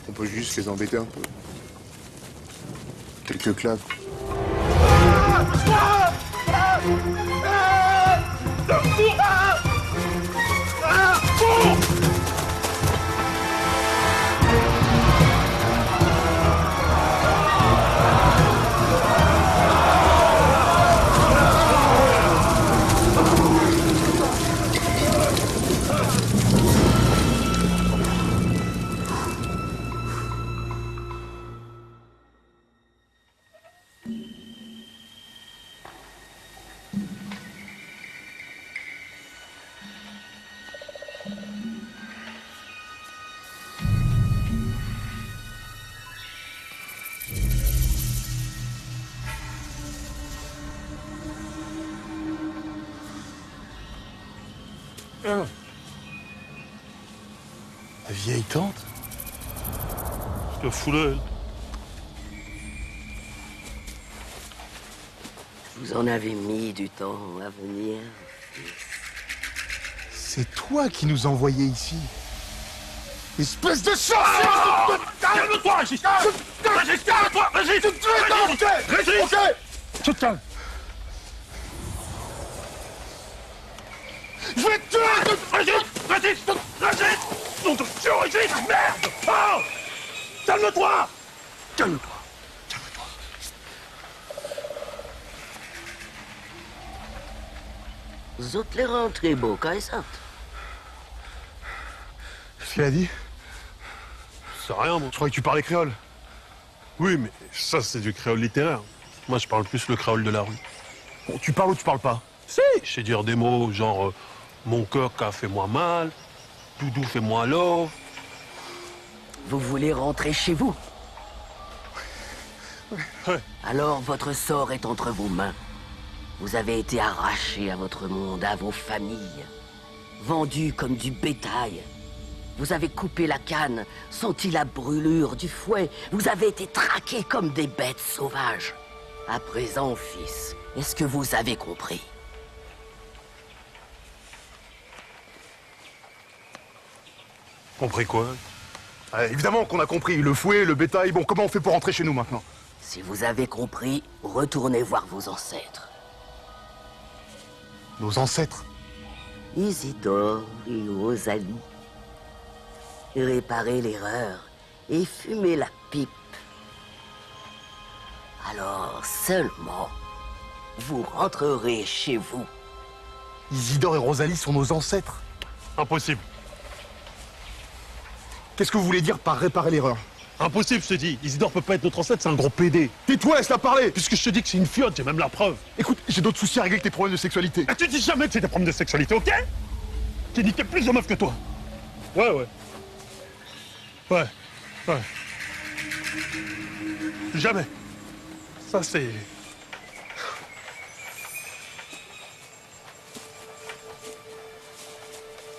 On peut juste les embêter un peu. Quelques claves. La vieille tante? Je te fous l'œil. Vous en avez mis du temps à venir. C'est toi qui nous envoyais ici. Espèce de sorcière! Calme-toi, Régis! Régis, calme-toi! Régis! Régis! Ok! Tu te calmes! Je vais te tuer! Régis! Nom de Dieu, Régis! Merde! Oh! Calme-toi! Calme-toi! Vous êtes les rentrés beaux, quand ça? Qu'est-ce qu'elle a dit? C'est rien, moi. Je croyais que tu parlais créole. Oui, mais ça, c'est du créole littéraire. Moi, je parle plus le créole de la rue. Bon, tu parles ou tu parles pas? Si! Je sais dire des mots genre mon cœur qu'a fait moi mal, Doudou fait moi love. Vous voulez rentrer chez vous? Ouais. Alors votre sort est entre vos mains. Vous avez été arrachés à votre monde, à vos familles. Vendus comme du bétail. Vous avez coupé la canne, senti la brûlure du fouet. Vous avez été traqués comme des bêtes sauvages. À présent, fils, est-ce que vous avez compris? Compris quoi? Évidemment qu'on a compris. Le fouet, le bétail. Bon, comment on fait pour rentrer chez nous maintenant? Si vous avez compris, retournez voir vos ancêtres. Nos ancêtres? Isidore et Rosalie. Réparez l'erreur et fumez la pipe. Alors seulement, vous rentrerez chez vous. Isidore et Rosalie sont nos ancêtres. Impossible. Qu'est-ce que vous voulez dire par réparer l'erreur? Impossible, je te dis. Isidore peut pas être notre ancêtre, c'est un gros PD. Tais-toi, laisse-la parler! Puisque je te dis que c'est une fiotte, j'ai même la preuve. Écoute, j'ai d'autres soucis à régler que tes problèmes de sexualité. Ah, tu dis jamais que c'est des problèmes de sexualité, ok? J'ai niqué plus de meufs que toi. Ouais. Jamais. Ça, c'est...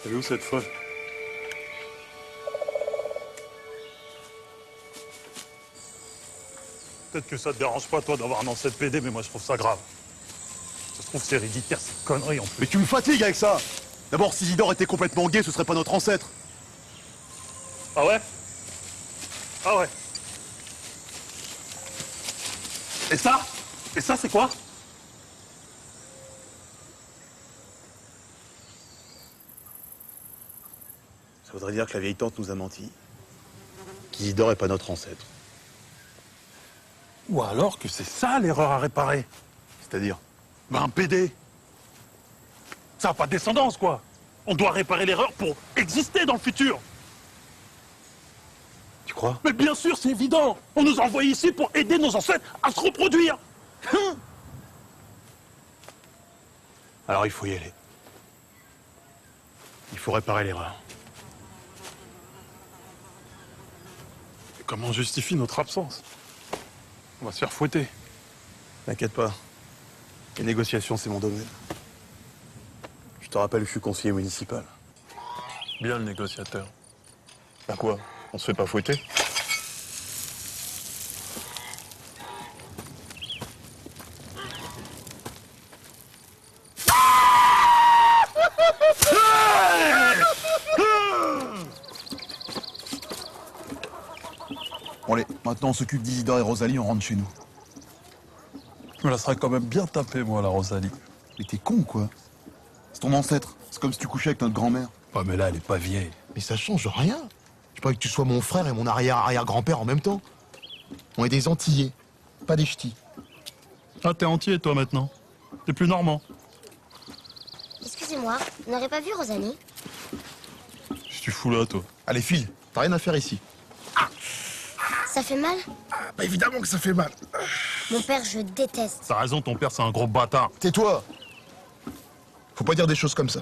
Elle est où, cette folle? Peut-être que ça te dérange pas, toi, d'avoir un ancêtre PD, mais moi, je trouve ça grave. Ça se trouve, c'est héréditaire, c'est connerie, en plus. Mais tu me fatigues avec ça! D'abord, si Isidore était complètement gay, ce serait pas notre ancêtre. Ah ouais? Ah ouais. Et ça? Et ça, c'est quoi? Ça voudrait dire que la vieille tante nous a menti. Qu'Isidore est pas notre ancêtre. Ou alors que c'est ça l'erreur à réparer. C'est-à-dire? Ben un PD. Ça n'a pas de descendance, quoi. On doit réparer l'erreur pour exister dans le futur. Tu crois? Mais bien sûr, c'est évident. On nous a envoyés ici pour aider nos ancêtres à se reproduire. Alors il faut y aller. Il faut réparer l'erreur. Et comment on justifie notre absence? On va se faire fouetter. T'inquiète pas. Les négociations, c'est mon domaine. Je te rappelle, je suis conseiller municipal. Bien le négociateur. Bah quoi? On se fait pas fouetter? Bon allez, maintenant on s'occupe d'Isidore et Rosalie, on rentre chez nous. Je me la serais quand même bien tapée, moi, la Rosalie. Mais t'es con, quoi. C'est ton ancêtre. C'est comme si tu couchais avec notre grand-mère. Ouais, mais là, elle est pas vieille. Mais ça change rien. Je pas que tu sois mon frère et mon arrière-arrière-grand-père en même temps. On est des Antillais, pas des ch'tis. Ah, t'es entier, toi, maintenant. T'es plus normand. Excusez-moi, vous n'aurez pas vu Rosalie? Qu'est-ce que tu fous là, toi? Allez, file, t'as rien à faire ici. Ça fait mal? Bah évidemment que ça fait mal. Mon père, je déteste. T'as raison, ton père, c'est un gros bâtard. Tais-toi. Faut pas dire des choses comme ça.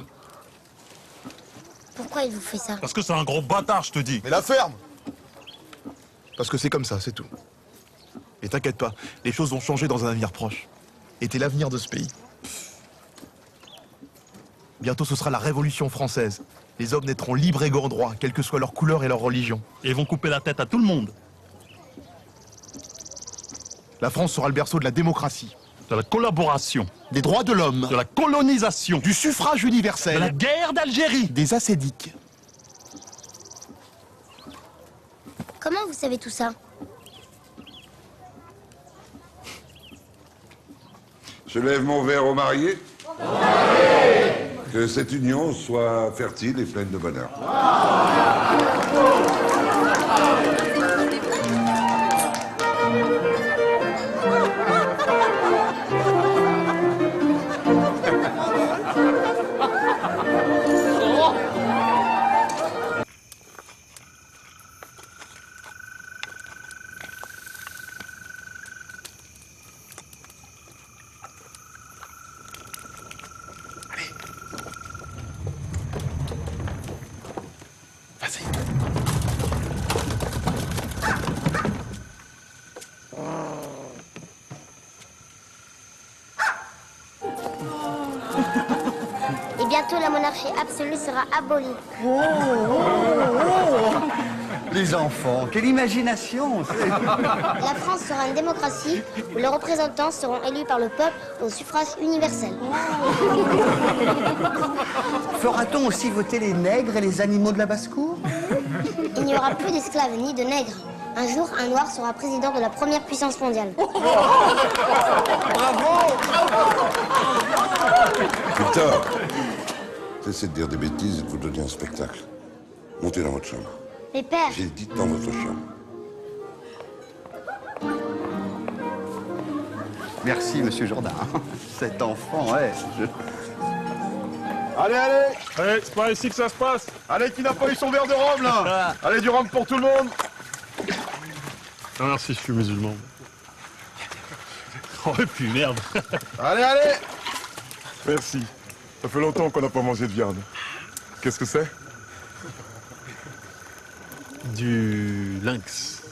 Pourquoi il vous fait ça? Parce que c'est un gros bâtard, je te dis. Mais la ferme. Parce que c'est comme ça, c'est tout. Et t'inquiète pas, les choses vont changer dans un avenir proche. Et t'es l'avenir de ce pays. Bientôt, ce sera la Révolution française. Les hommes naîtront libres et égaux en droit, quelle que soit leur couleur et leur religion. Et ils vont couper la tête à tout le monde. La France sera le berceau de la démocratie. De la collaboration. Des droits de l'homme. De la colonisation. Du suffrage universel. De la guerre d'Algérie. Des ascédiques. Comment vous savez tout ça? Je lève mon verre aux mariés. Que cette union soit fertile et pleine de bonheur. Et bientôt, la monarchie absolue sera abolie. Les enfants, quelle imagination! La France sera une démocratie où les représentants seront élus par le peuple au suffrage universel. Fera-t-on aussi voter les nègres et les animaux de la basse-cour? Il n'y aura plus d'esclaves ni de nègres. Un jour, un noir sera président de la première puissance mondiale. Victor, cessez de dire des bêtises et de vous donner un spectacle. Montez dans votre chambre. Mais père... J'ai dit dans votre chambre. Merci, monsieur Jourdain. Cet enfant, ouais. Allez, allez! Allez, c'est pas ici que ça se passe. Allez, qui n'a pas eu son verre de rhum, là? Allez, du rhum pour tout le monde! Non, merci, je suis musulman. Oh, et puis merde. Allez, allez! Merci. Ça fait longtemps qu'on n'a pas mangé de viande. Qu'est-ce que c'est? Du lynx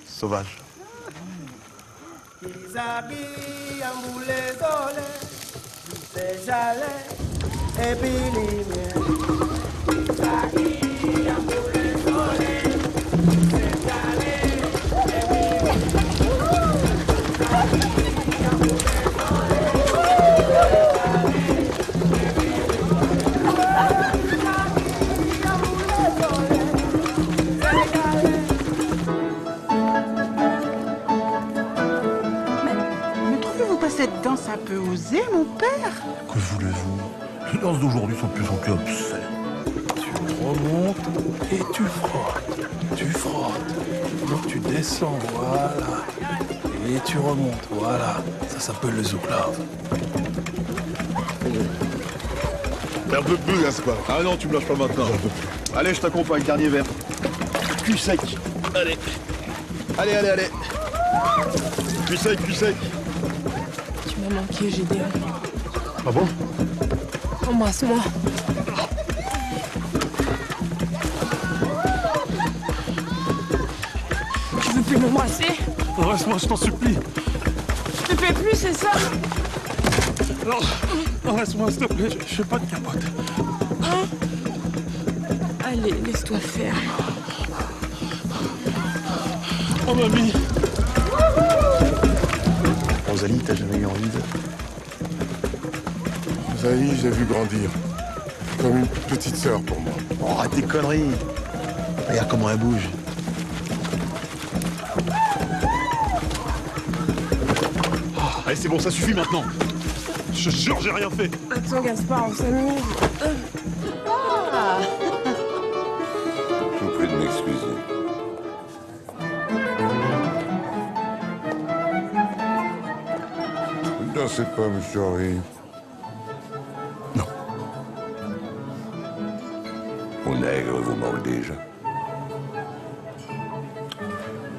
sauvage. père. Que voulez-vous? Les danses d'aujourd'hui sont de plus en plus obscènes. Tu remontes et tu frottes. Tu frottes. Donc tu descends, voilà. Et tu remontes, voilà. Ça s'appelle le zouglave. Un peu plus, Gaspard. Ah non, tu me lâches pas maintenant. Allez, je t'accompagne, dernier verre. Cul sec. Allez. Allez, allez, allez. Cul sec, cul sec. Tu m'as manqué, Gédéon. Ah bon? Embrasse-moi. Tu veux plus m'embrasser? Embrasse-moi, je t'en supplie. Je te fais plus, c'est ça? Non, reste-moi, s'il te plaît, je fais pas de capote. Hein? Allez, laisse-toi faire. Oh, mamie! Rosalie, t'as jamais eu envie de... Rosalie, j'ai vu grandir. Comme une petite sœur pour moi. Oh, arrête tes conneries. Regarde comment elle bouge. Allez, c'est bon, ça suffit maintenant. Je jure, j'ai rien fait. Attends, Gaspard, on s'amuse. Je vous prie de m'excuser. Vous ne dansez pas, monsieur Henry. Non. Mon nègre vous manque déjà.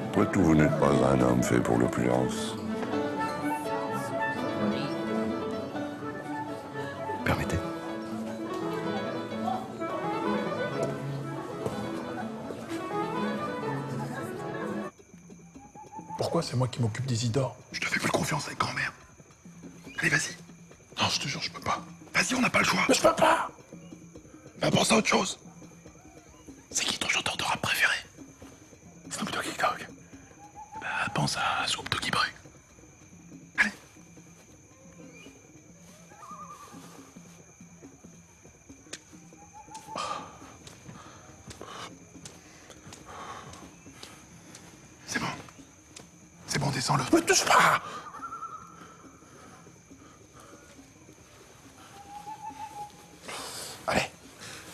Après tout, vous n'êtes pas un homme fait pour l'opulence. Permettez. Pourquoi c'est moi qui m'occupe d'Isidore? Je te fais plus confiance avec grand-mère. Allez, vas-y. Non, je te jure, je peux pas. Vas-y, on n'a pas le choix. Mais je peux pas. Bah, pense à autre chose. C'est qui ton chanteur de rap préféré? Snoop Doggy Dogg. Bah, pense à Snoop Doggy Bru. Allez. C'est bon. C'est bon, descends-le. Ne touche pas. Allez,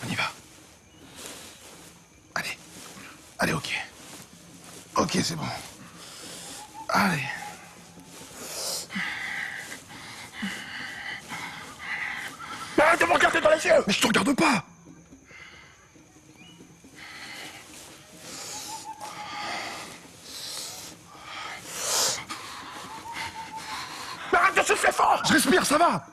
on y va. Allez. Allez, ok. Ok, c'est bon. Allez. Mais arrête de me regarder dans les yeux. Mais je te regarde pas. Mais arrête de souffler fort. Je respire, ça va.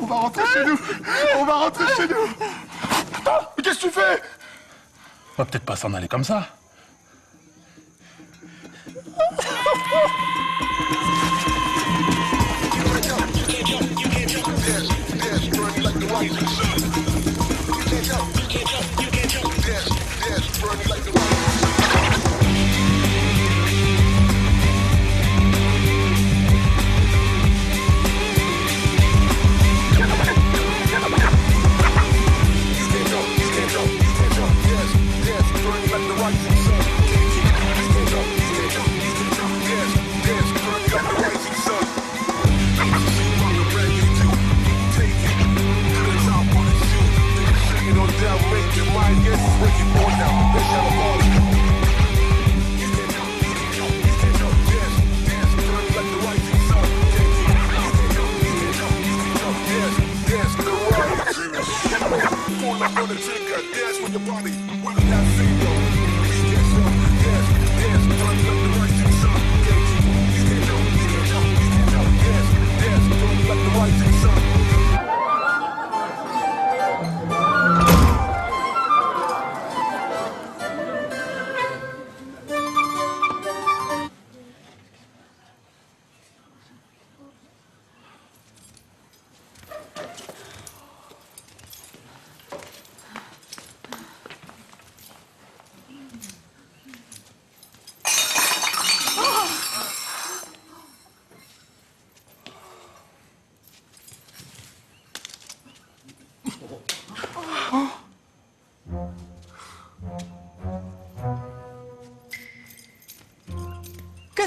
On va rentrer chez nous. On va rentrer chez nous. Attends, mais qu'est-ce que tu fais? On va peut-être pas s'en aller comme ça.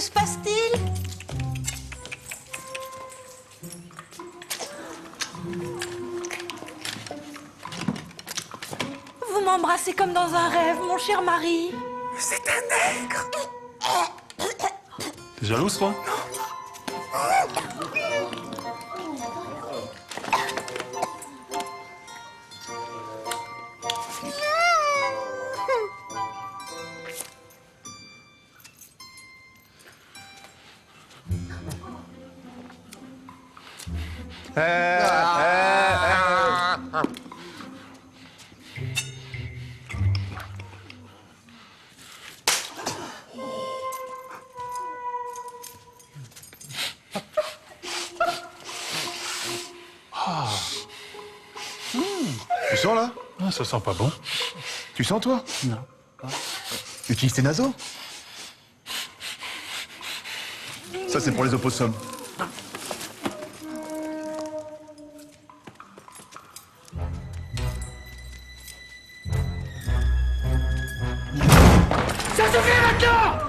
se passe-t-il? Vous m'embrassez comme dans un rêve, mon cher mari. C'est un nègre. T'es jalouse, toi? Tu sens là? Ah, ça sent pas bon. Tu sens toi? Non. Utilise tes naseaux. Ça c'est pour les opossums. Ça suffit maintenant!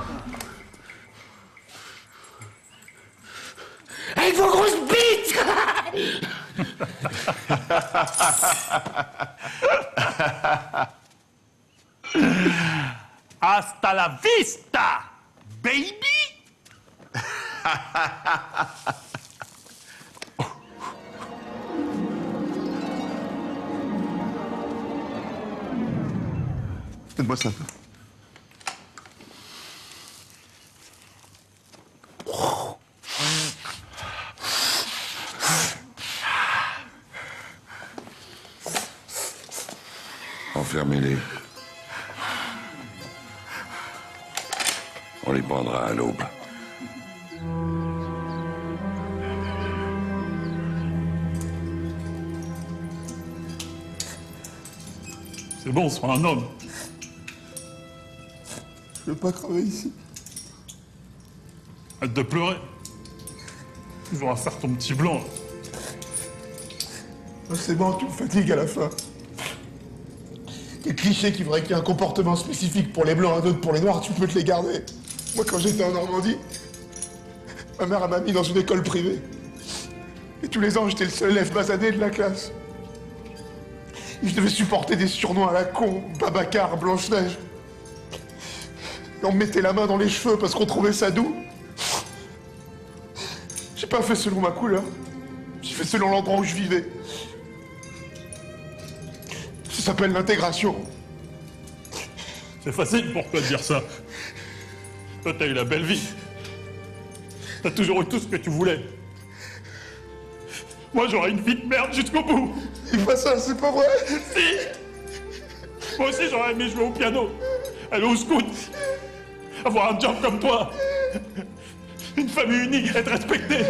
Avec vos grosses bites! Hasta la vista, baby! Donne-moi ça. Enfermez-les. On les pendra à l'aube. C'est bon, sois un homme. Je veux pas crever ici. Arrête de pleurer. Tu vas faire ton petit blanc. C'est bon, tu me fatigues à la fin. Les clichés qui voudraient qu'il y ait un comportement spécifique pour les blancs, un autre pour les noirs, tu peux te les garder. Moi, quand j'étais en Normandie, ma mère m'a mis dans une école privée. Et tous les ans, j'étais le seul élève basané de la classe. Et je devais supporter des surnoms à la con, Babacar, Blanche-Neige. Et on me mettait la main dans les cheveux parce qu'on trouvait ça doux. J'ai pas fait selon ma couleur. J'ai fait selon l'endroit où je vivais. Ça s'appelle l'intégration. C'est facile pour toi de dire ça. Toi, t'as eu la belle vie. T'as toujours eu tout ce que tu voulais. Moi, j'aurais une vie de merde jusqu'au bout. Dis pas ça, c'est pas vrai. Si. Moi aussi, j'aurais aimé jouer au piano, aller au scout, avoir un job comme toi, une famille unie, être respecté.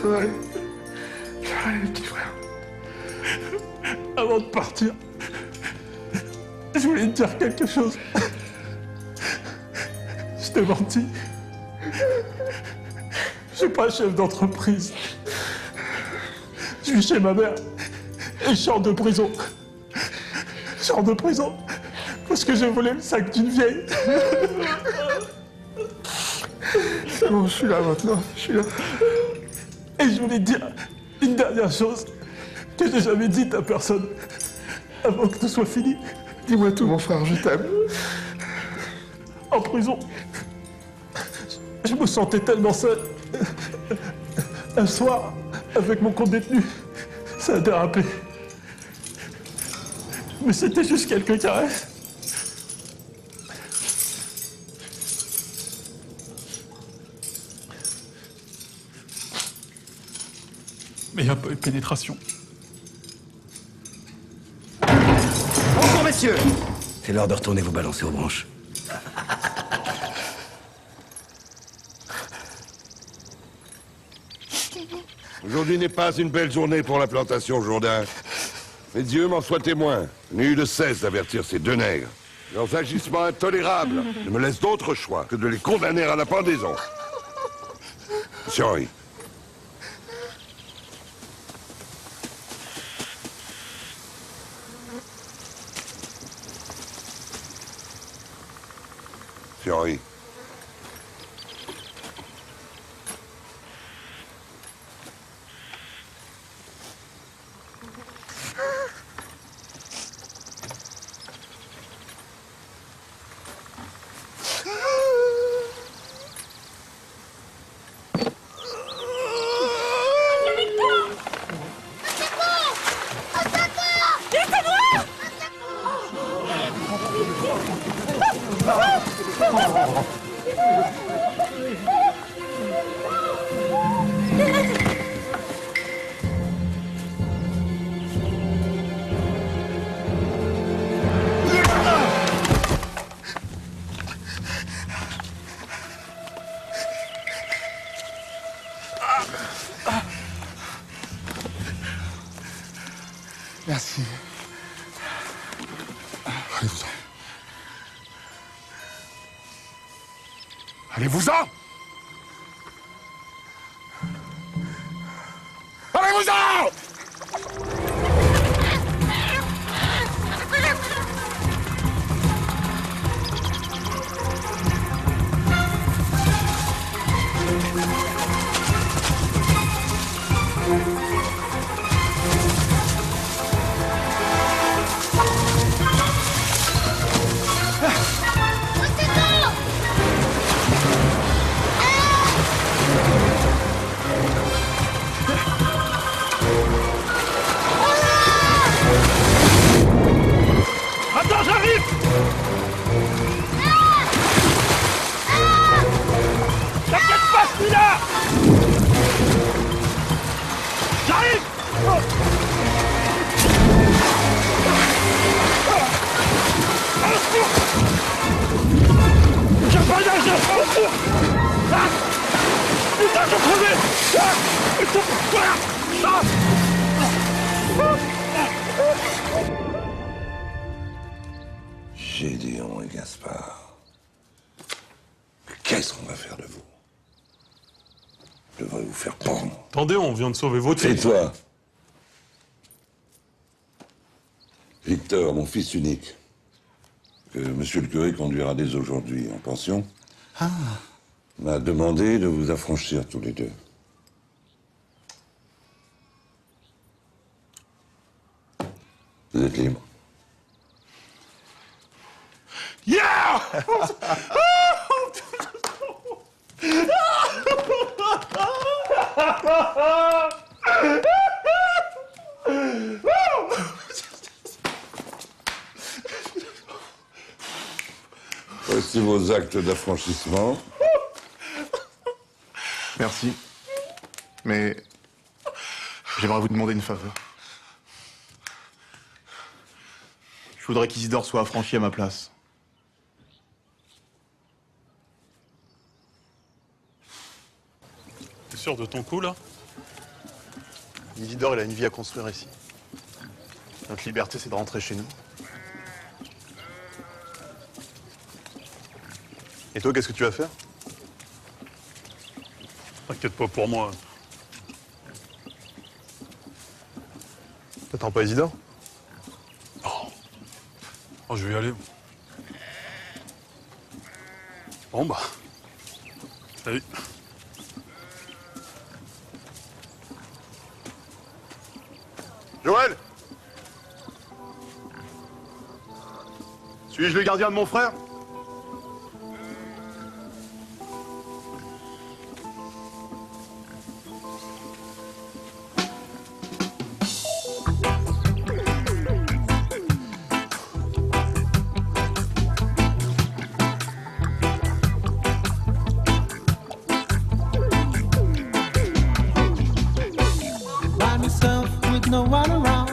Ça va aller. Ça va aller, petit frère. Avant de partir, je voulais te dire quelque chose. Je t'ai menti. Je suis pas chef d'entreprise. Je vis chez ma mère et je sors de prison. Je sors de prison parce que j'ai volé le sac d'une vieille. C'est bon, je suis là maintenant, je suis là. Et je voulais te dire une dernière chose que j'ai jamais dite à personne avant que tout soit fini. Dis-moi tout, mon frère, je t'aime. En prison, je me sentais tellement seul. Un soir, avec mon co-détenu, ça a dérapé. Mais c'était juste quelques caresses. Mais il n'y a pas eu de pénétration. Bonjour, messieurs. C'est l'heure de retourner vous balancer aux branches. Aujourd'hui n'est pas une belle journée pour la plantation, Jourdain. Mais Dieu m'en soit témoin. Je n'ai eu de cesse d'avertir ces deux nègres. Leurs agissements intolérables ne me laissent d'autre choix que de les condamner à la pendaison. Monsieur Henry, monsieur Henry. Merci. Allez-vous-en. Allez-vous-en! Allez-vous-en! Attends, j'arrive! T'inquiète pas, je suis là! J'arrive! J'ai pas d'âge de secours! Ah! Putain, je vais crever! Ah! Gédéon et Gaspard, qu'est-ce qu'on va faire de vous? Je devrais vous faire pendre. Attendez, on vient de sauver votre fille. Et toi? Victor, mon fils unique, que monsieur le curé conduira dès aujourd'hui en pension, m'a demandé de vous affranchir tous les deux. Vous êtes libre. Yeah! Voici vos actes d'affranchissement. Merci. Mais j'aimerais vous demander une faveur. Je voudrais qu'Isidore soit affranchi à ma place. T'es sûr de ton coup, là? Isidore, il a une vie à construire ici. Notre liberté, c'est de rentrer chez nous. Et toi, qu'est-ce que tu vas faire? T'inquiète pas pour moi. T'attends pas Isidore? Oh, je vais y aller. Bon, bah. Salut. Joël! Suis-je le gardien de mon frère? By myself with no one around.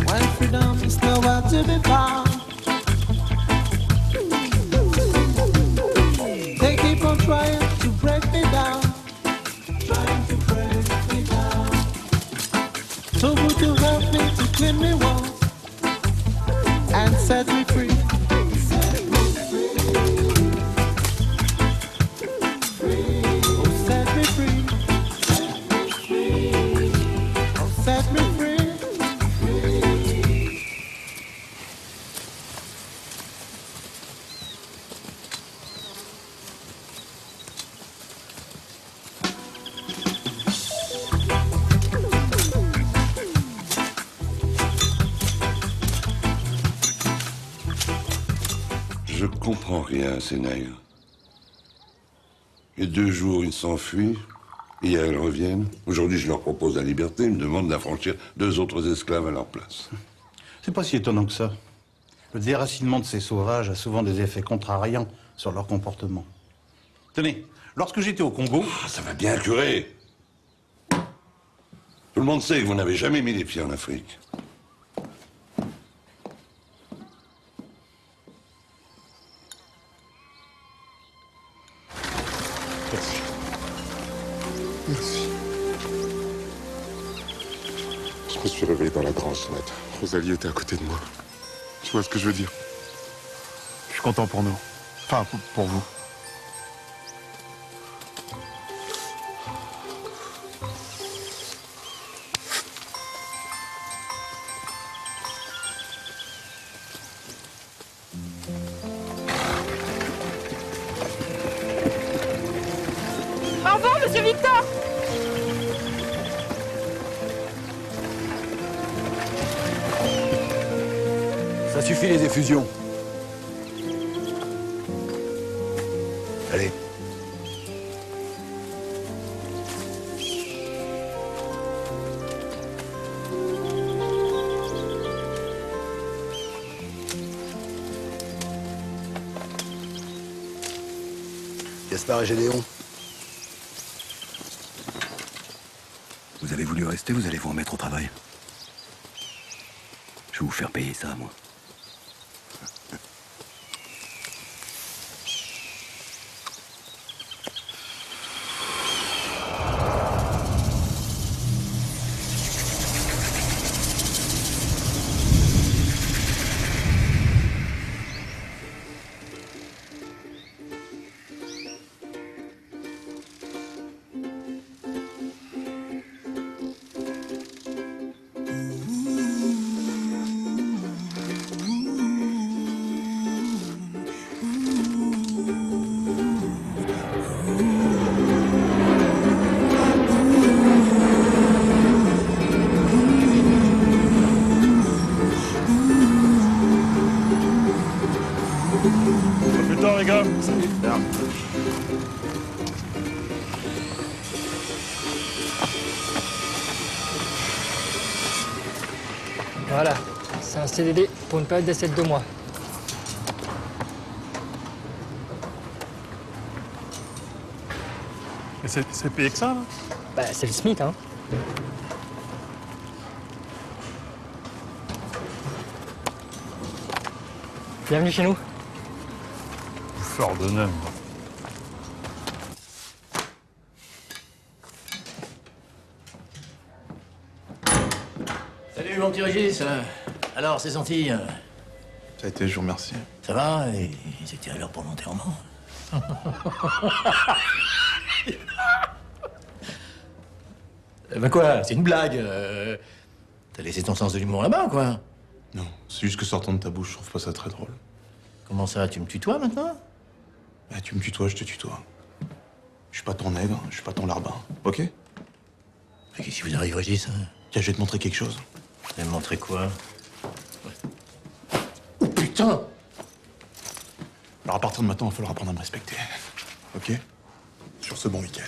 When freedom is nowhere to be found. They keep on trying to break me down. Trying to break me down. So would you help me to clean me once and set me free? Set me free. Oh, set me free. Oh, set me free. comprends rien à ces nègres. Il y a 2 jours, ils s'enfuient. Hier, ils reviennent. Aujourd'hui, je leur propose la liberté. Ils me demandent d'affranchir 2 autres esclaves à leur place. C'est pas si étonnant que ça. Le déracinement de ces sauvages a souvent des effets contrariants sur leur comportement. Tenez, lorsque j'étais au Congo... Ça va bien, curé. Tout le monde sait que vous n'avez jamais mis les pieds en Afrique. Merci. Merci. Je me suis réveillé dans la grange ce matin. Rosalie était à côté de moi. Tu vois ce que je veux dire? Je suis content pour nous. Enfin, pour vous. Au revoir, monsieur Victor. Ça suffit les effusions. Allez. Gaspard et Gédéon. Vous avez voulu rester, vous allez vous remettre au travail. Je vais vous faire payer ça, moi. À plus tard, les gars. Salut. Voilà, c'est un CDD pour une période d'essai de 2 mois. Et c'est payé que ça, là? Bah, c'est le SMIC, hein. Bienvenue chez nous. Bouffeur de naine. Salut, mon petit Régis. Alors, c'est senti Ça a été, je vous remercie. Ça va? Et c'était à l'heure pour l'enterrement. Bah quoi? C'est une blague. T'as laissé ton sens de l'humour là-bas, quoi. Non, c'est juste que sortant de ta bouche, je trouve pas ça très drôle. Comment ça? Tu me tutoies maintenant? Bah, tu me tutoies, je te tutoie. Je suis pas ton nègre, je suis pas ton larbin, ok? Mais qu'est-ce qui vous arrive, Régis? Tiens, je vais te montrer quelque chose. Tu vas me montrer quoi? Oh putain! Alors à partir de maintenant, il va falloir apprendre à me respecter. Ok? Sur ce bon week-end.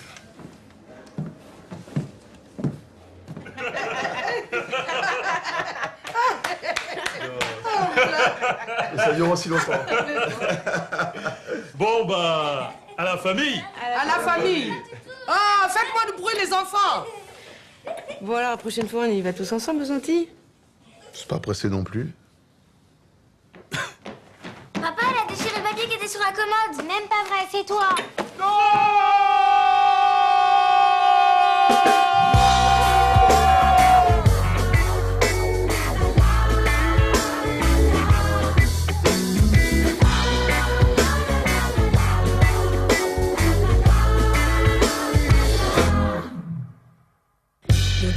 Et ça dure aussi longtemps. Bon, bah, à la famille. À la famille. Ah, faites-moi du bruit, les enfants. Bon alors, la prochaine fois, on y va tous ensemble, aux Antilles? C'est pas pressé non plus. Papa, elle a déchiré le papier qui était sur la commode. Même pas vrai, c'est toi.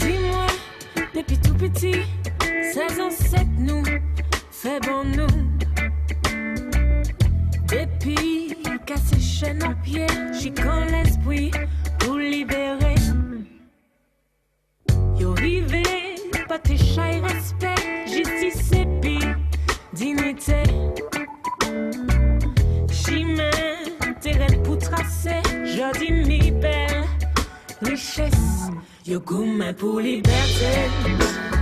Dis-moi, depuis tout petit, 16 ans, 7 nous, fait bon nous. Depuis, cassé chaîne en pied, j'y quand l'esprit pour libérer. Yo rivé, pas tes chats et respect, justice et puis dignité. Yo goût pour liberté.